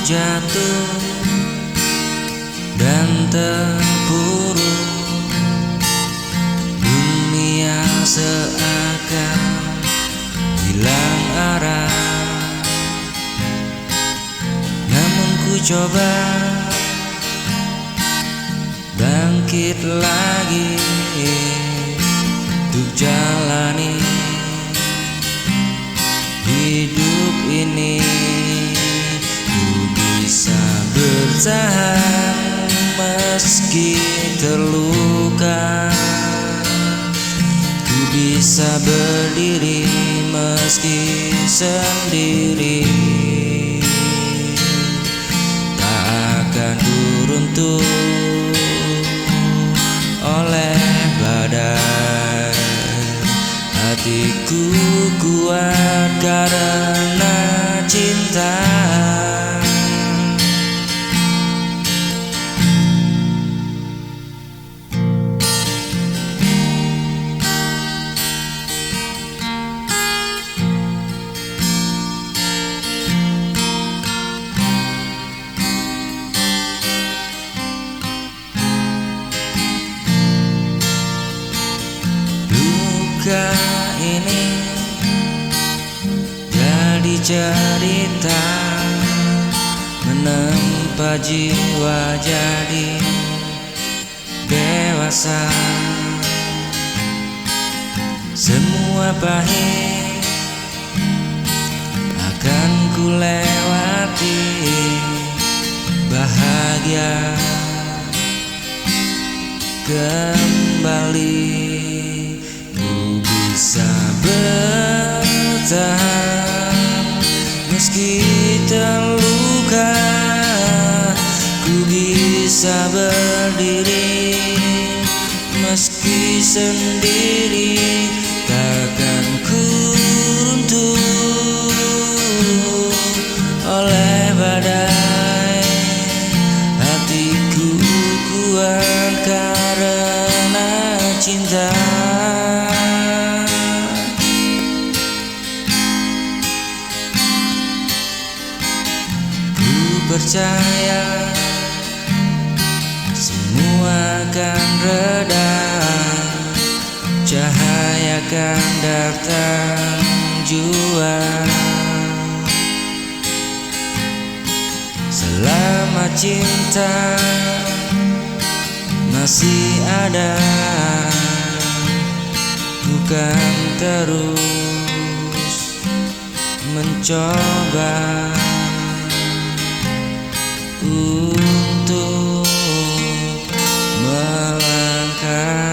jatuh dan terpuruk. Dunia seakan hilang arah, namun ku coba bangkit lagi untuk jalani hidup ini. Ku bisa bertahan meski terluka, ku bisa berdiri meski sendiri. Tak akan ku runtuh oleh badai, hatiku kuat karena cinta. Duka ini jadi cerita, menempa jiwa jadi dewasa. Semua pahit akan ku lewati, bahagia kembali. Bisa bertahan meski terluka, ku bisa berdiri meski sendiri. Takkan ku runtuh oleh badai, hatiku kuat karena cinta. Percaya semua akan reda, cahaya akan datang jua. Selama cinta masih ada, bukan terus mencoba untuk melangkah.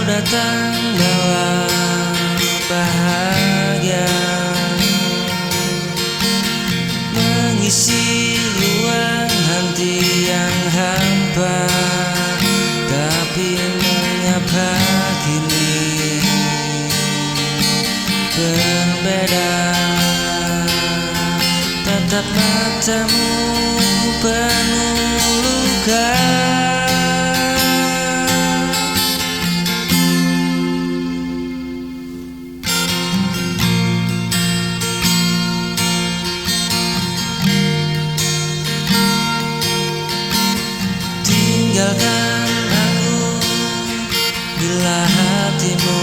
Datang bawa bahagia, mengisi ruang hati yang hampa. Tapi mengapa kini berbeda? Tatap matamu penuh luka. Tinggalkan aku bila hatimu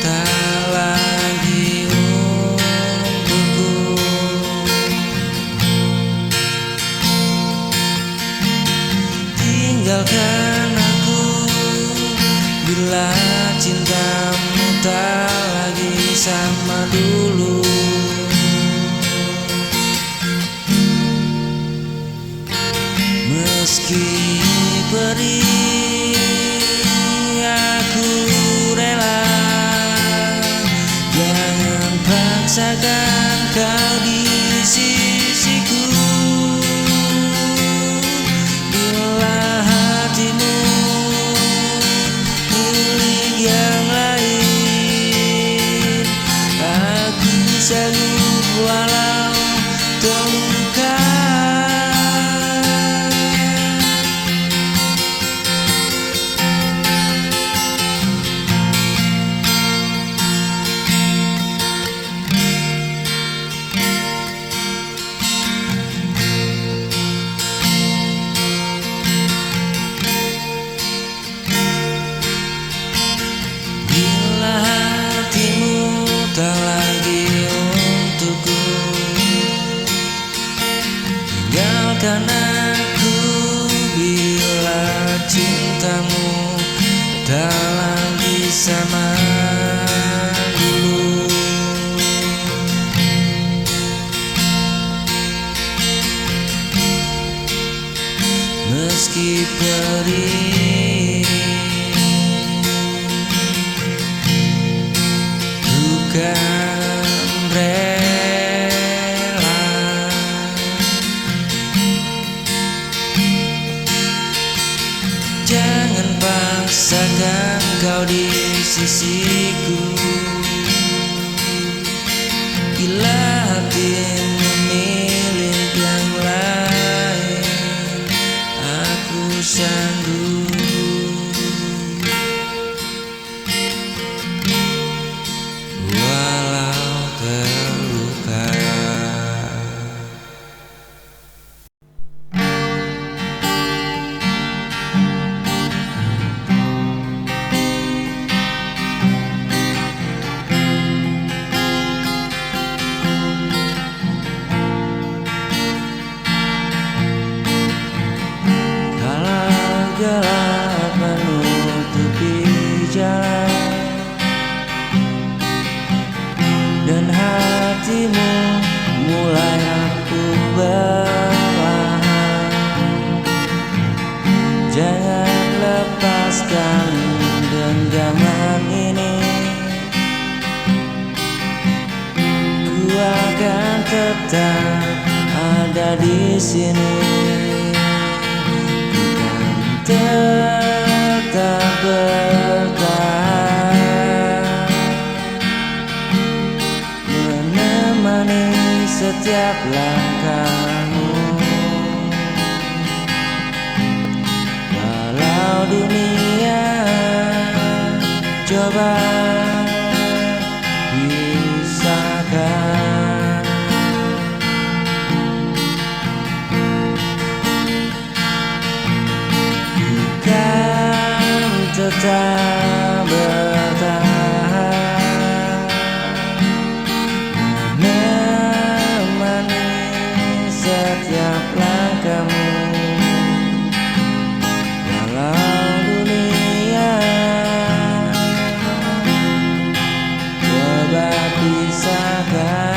tak lagi untukku. Tinggalkan aku bila cintamu tak lagi sama dulu. Meski perih aku rela, jangan paksakan kau di sisiku. Bila hatimu tak lagi sama dulu. Meski perih, bukan rela. Jangan paksakan kau di sisiku, bila hatimu milik yang lain, aku sanggup. Walau terluka. Gelap menutupi jalan, dan hatimu mulai rapuh perlahan. Jangan lepaskan genggaman ini, ku akan tetap ada di sini. Tetap bertahan, menemani setiap langkahmu. Walau dunia coba pisahkan, tetap bertahan, menemani setiap langkahmu. Walau dunia coba pisahkan,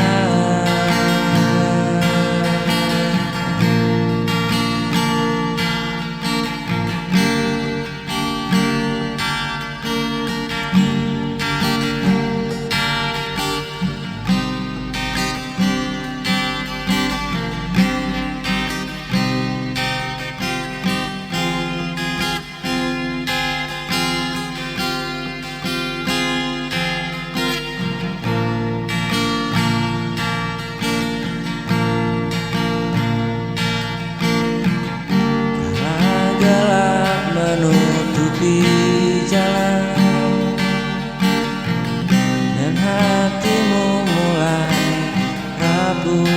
gelap menutupi jalan, dan hatimu mulai rapuh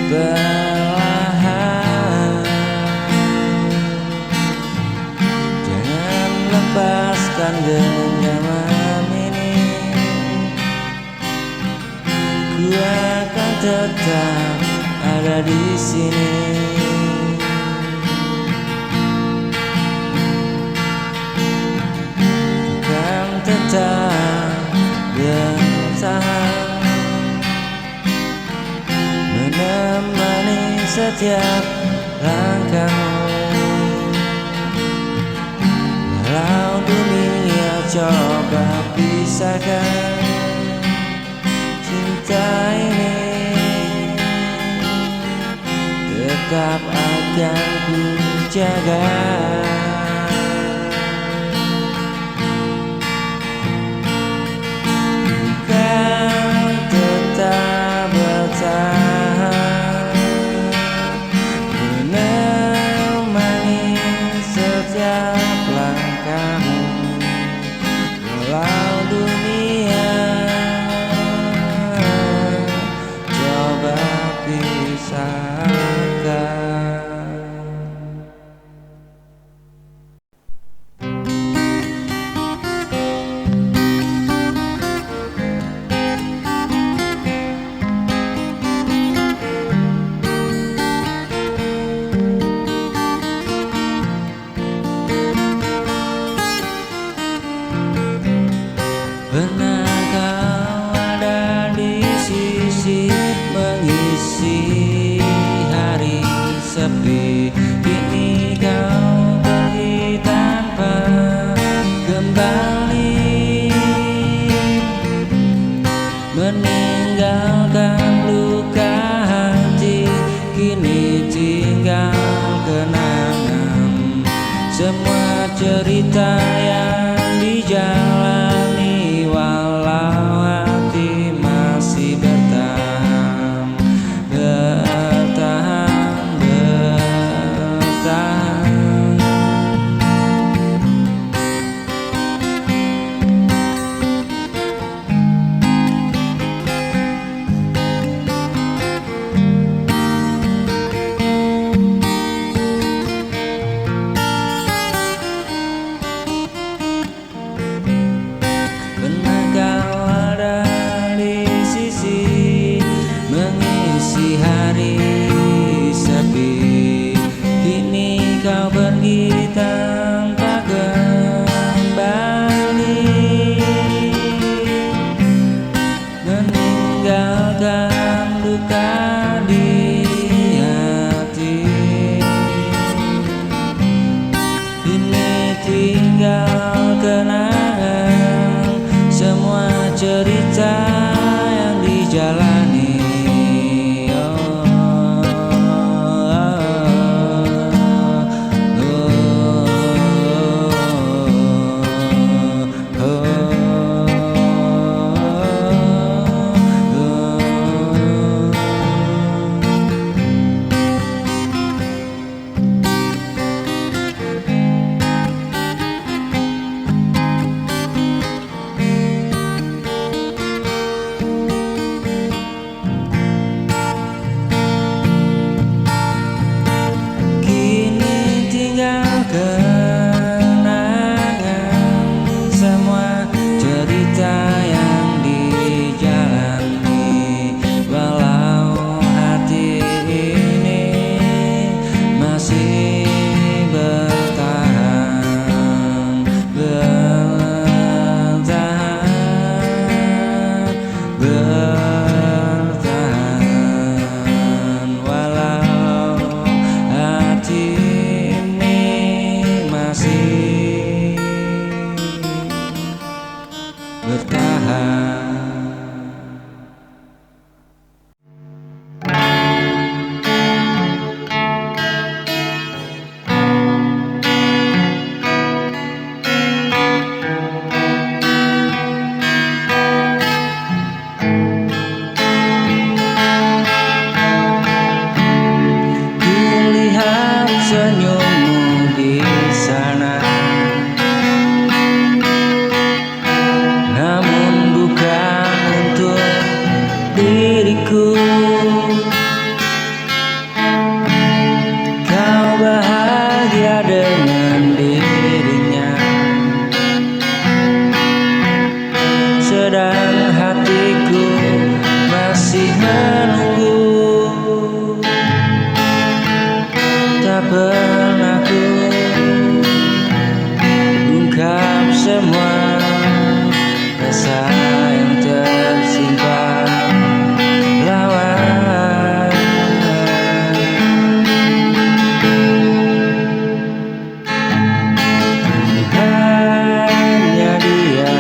perlahan. Jangan lepaskan genggaman ini, ku akan tetap ada di sini. Tetap bertahan, menemani setiap langkahmu. Walau dunia coba pisahkan, cinta ini tetap akan ku jaga. Tetap bertahan, menemani setiap langkahmu. Walau dunia coba pisahkan. Pernah kau ada di sisi mengisi hari sepi. Kini kau pergi tanpa kembali, meninggalkan luka hati. Kini tinggal kenangan semua cerita yang dijalani, walau hati masih bertahan, bertahan, bertahan. Pernah kau ada di sisi mengisi hari sepi. Kini kau pergi tanpa kembali, meninggalkan luka di hati. Kini tinggal kenangan semua cerita yang dijalani. Kini tinggal kenangan semua cerita yang dijalani, walau hati ini masih bertahan, bertahan, bertahan, walau hati ini masih bertahan. Kulihat senyummu di sana, namun bukan untuk diriku. Kau bahagia dengan dirinya, sedang hatiku masih menunggu. Tak pernah ku ungkap semua rasa yang tersimpan lawan. Hanya dia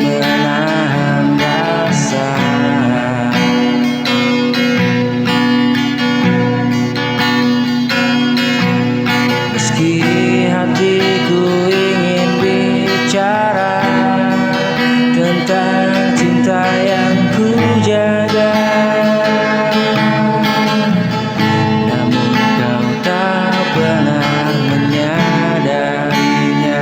menahan rasa. Meski hatiku ingin bicara tentang cinta yang ku jaga, namun kau tak pernah menyadarinya.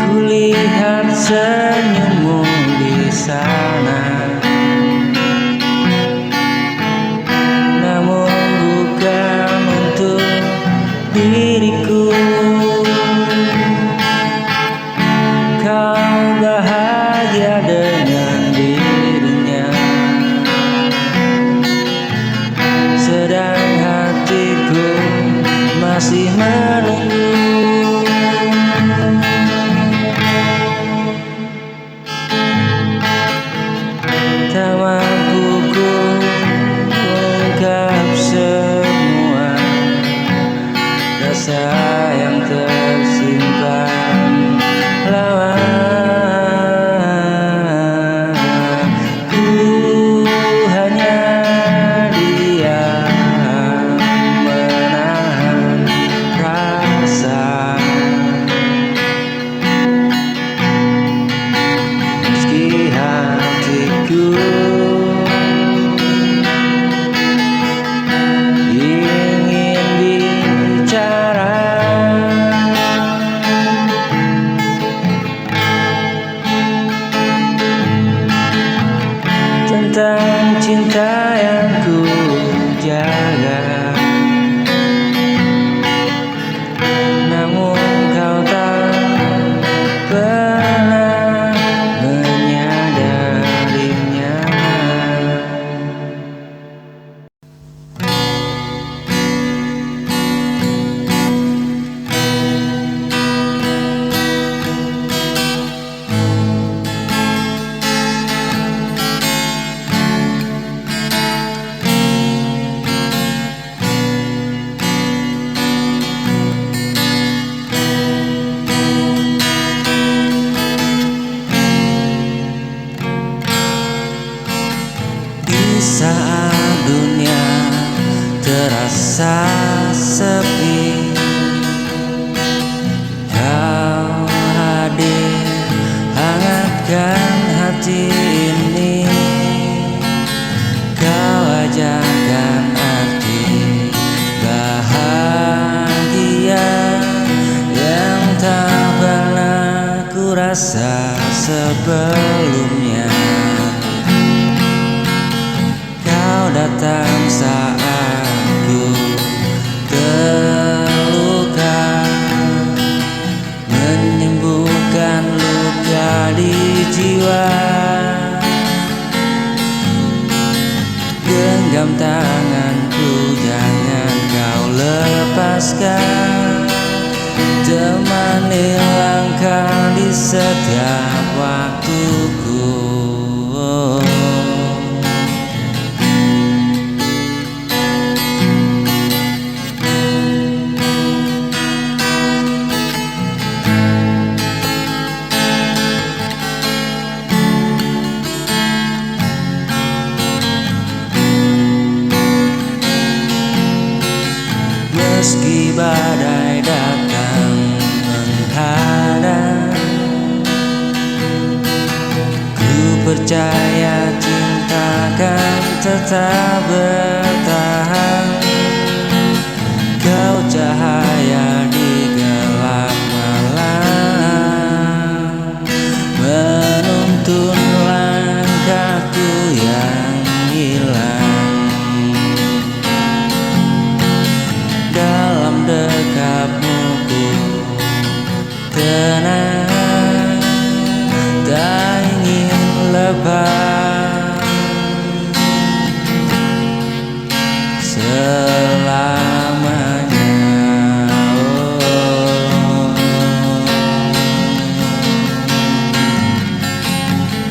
Kulihat senyummu rasa sebelumnya. Kau datang saat ku terluka, menyembuhkan luka di jiwa. Genggam tanganku, jangan kau lepaskan. Temani langkah di setiap waktuku. Meski badai datang menghadang, ku percaya cinta kan tetap bertahan. Kau cahaya di gelap malam, menuntun langkahku yang hilang. Dalam dekapmu ku tenang, tak ingin lepas selamanya.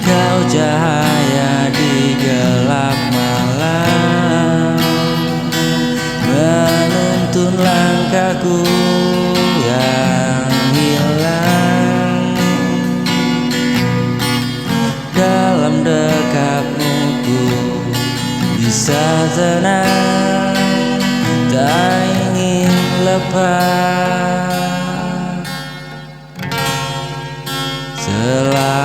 Kau cahaya di gelap malam, menuntun langkahku yang hilang. Dalam dekapmu ku bisa tenang, tak ingin lepas selamanya.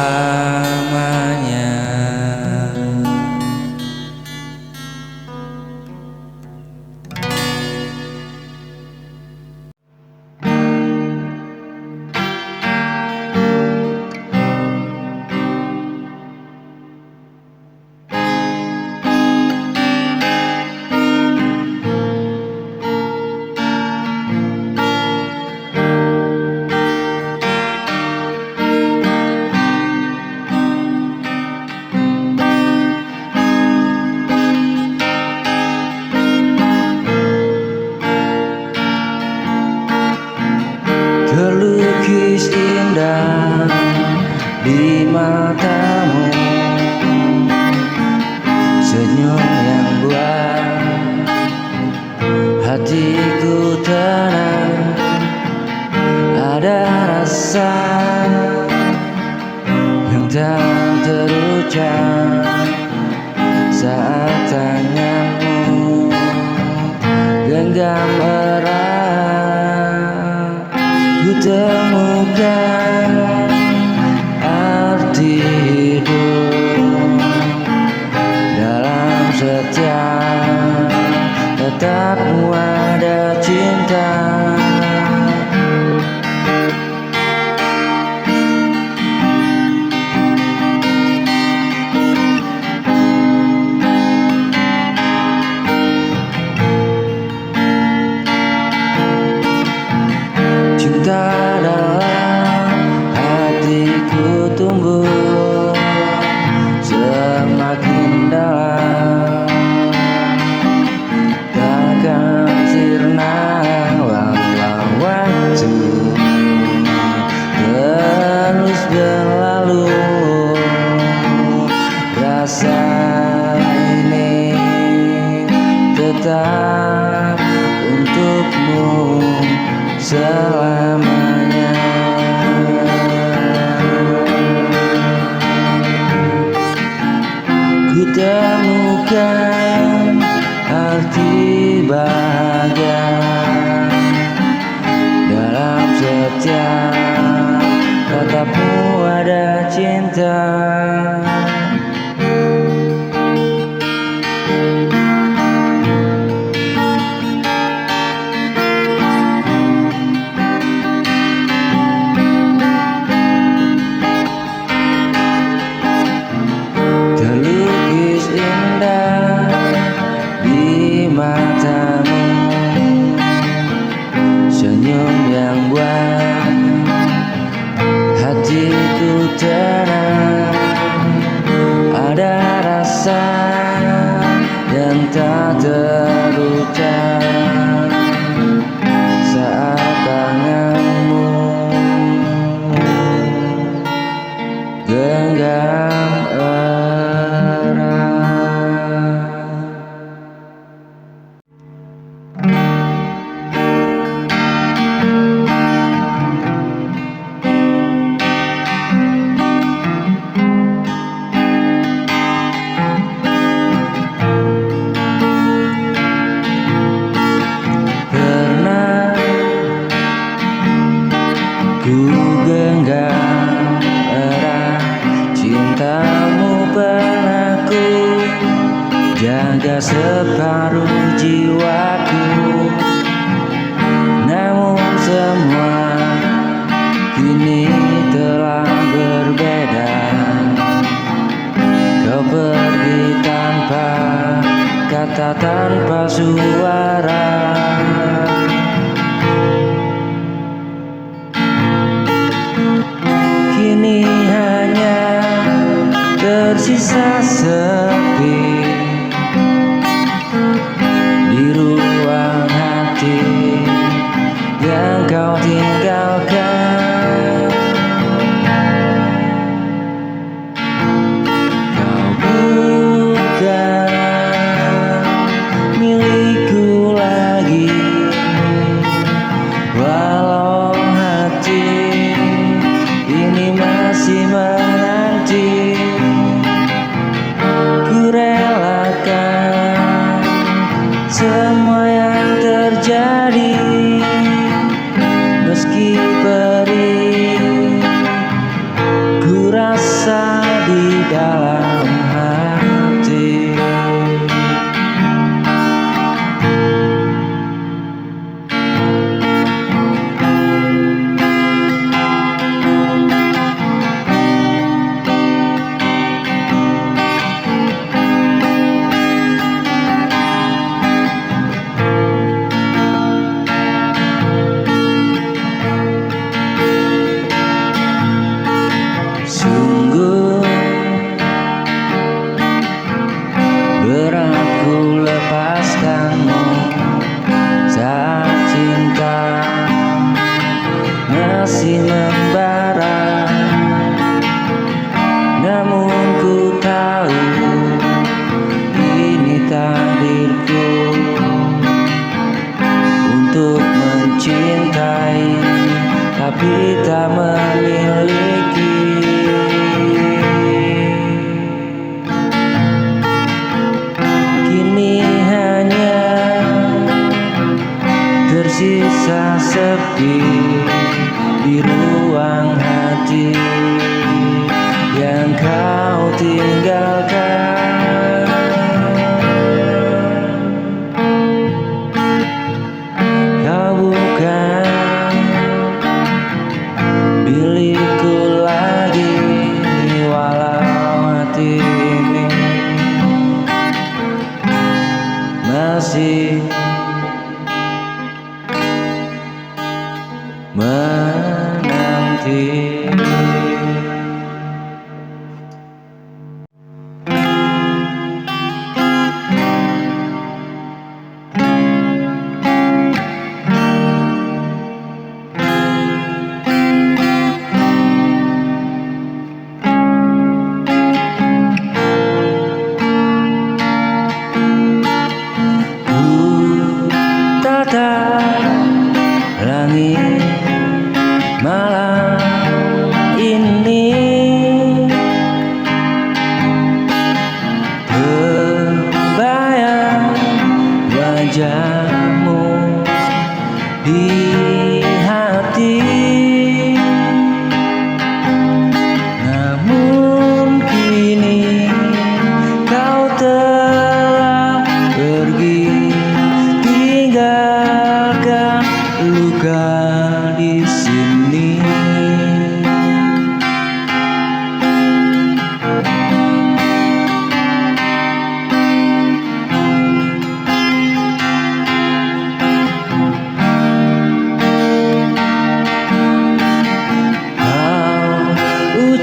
Terlukis indah di matamu, senyum yang buat hatiku tenang. Ada rasa yang tak terucap saat tanganmu genggam erat. Ku temukan arti hidup dalam setiap tatapmu ada cinta. Cinta dalam hatiku tumbuh semakin dalam, takkan sirna walau waktu terus berlalu. Rasa ini tetap untukmu selamanya. Ku temukan arti bahagia dalam setiap tatapmu ada cinta. hatiku tenang, ada rasa yang tak terucap saat tanganmu genggam erat. Pernah ku genggam erat cintamu, pernah ku jaga separuh jiwaku. Namun semua kini telah berbeda. Kau pergi tanpa kata, tanpa suara. Kini hanya tersisa sepi di ruang hati yang kau tinggalkan. Kau bukan milikku lagi, walau hati ini masih menanti. Ku relakan semua yang terjadi, meski perih ku rasa di dalam hati. Sungguh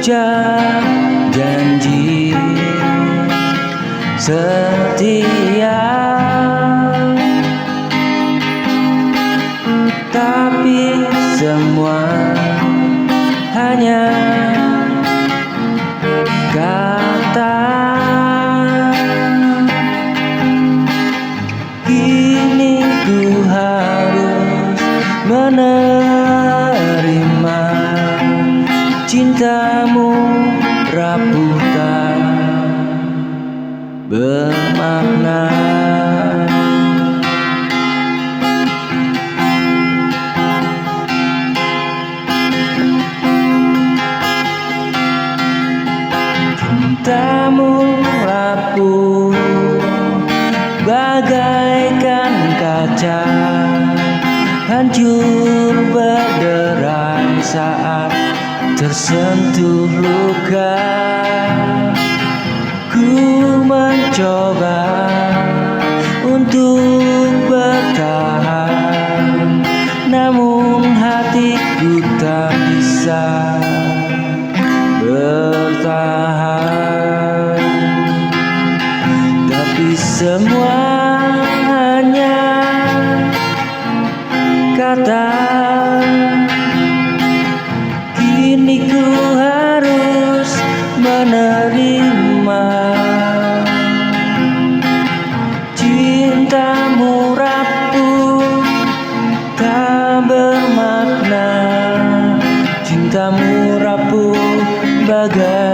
ucap janji setia, tapi semua hanya kata. Kini ku harus menerima cintamu rapuh tak bermakna. Cintamu rapuh bagaikan kaca, hancur berderai saat tersentuh luka. Ku mencoba untuk bertahan, namun hatiku tak bisa bertahan. Tapi semua hanya kata. Kini ku harus menerima cintamu rapuh tak bermakna. Cintamu rapuh bagai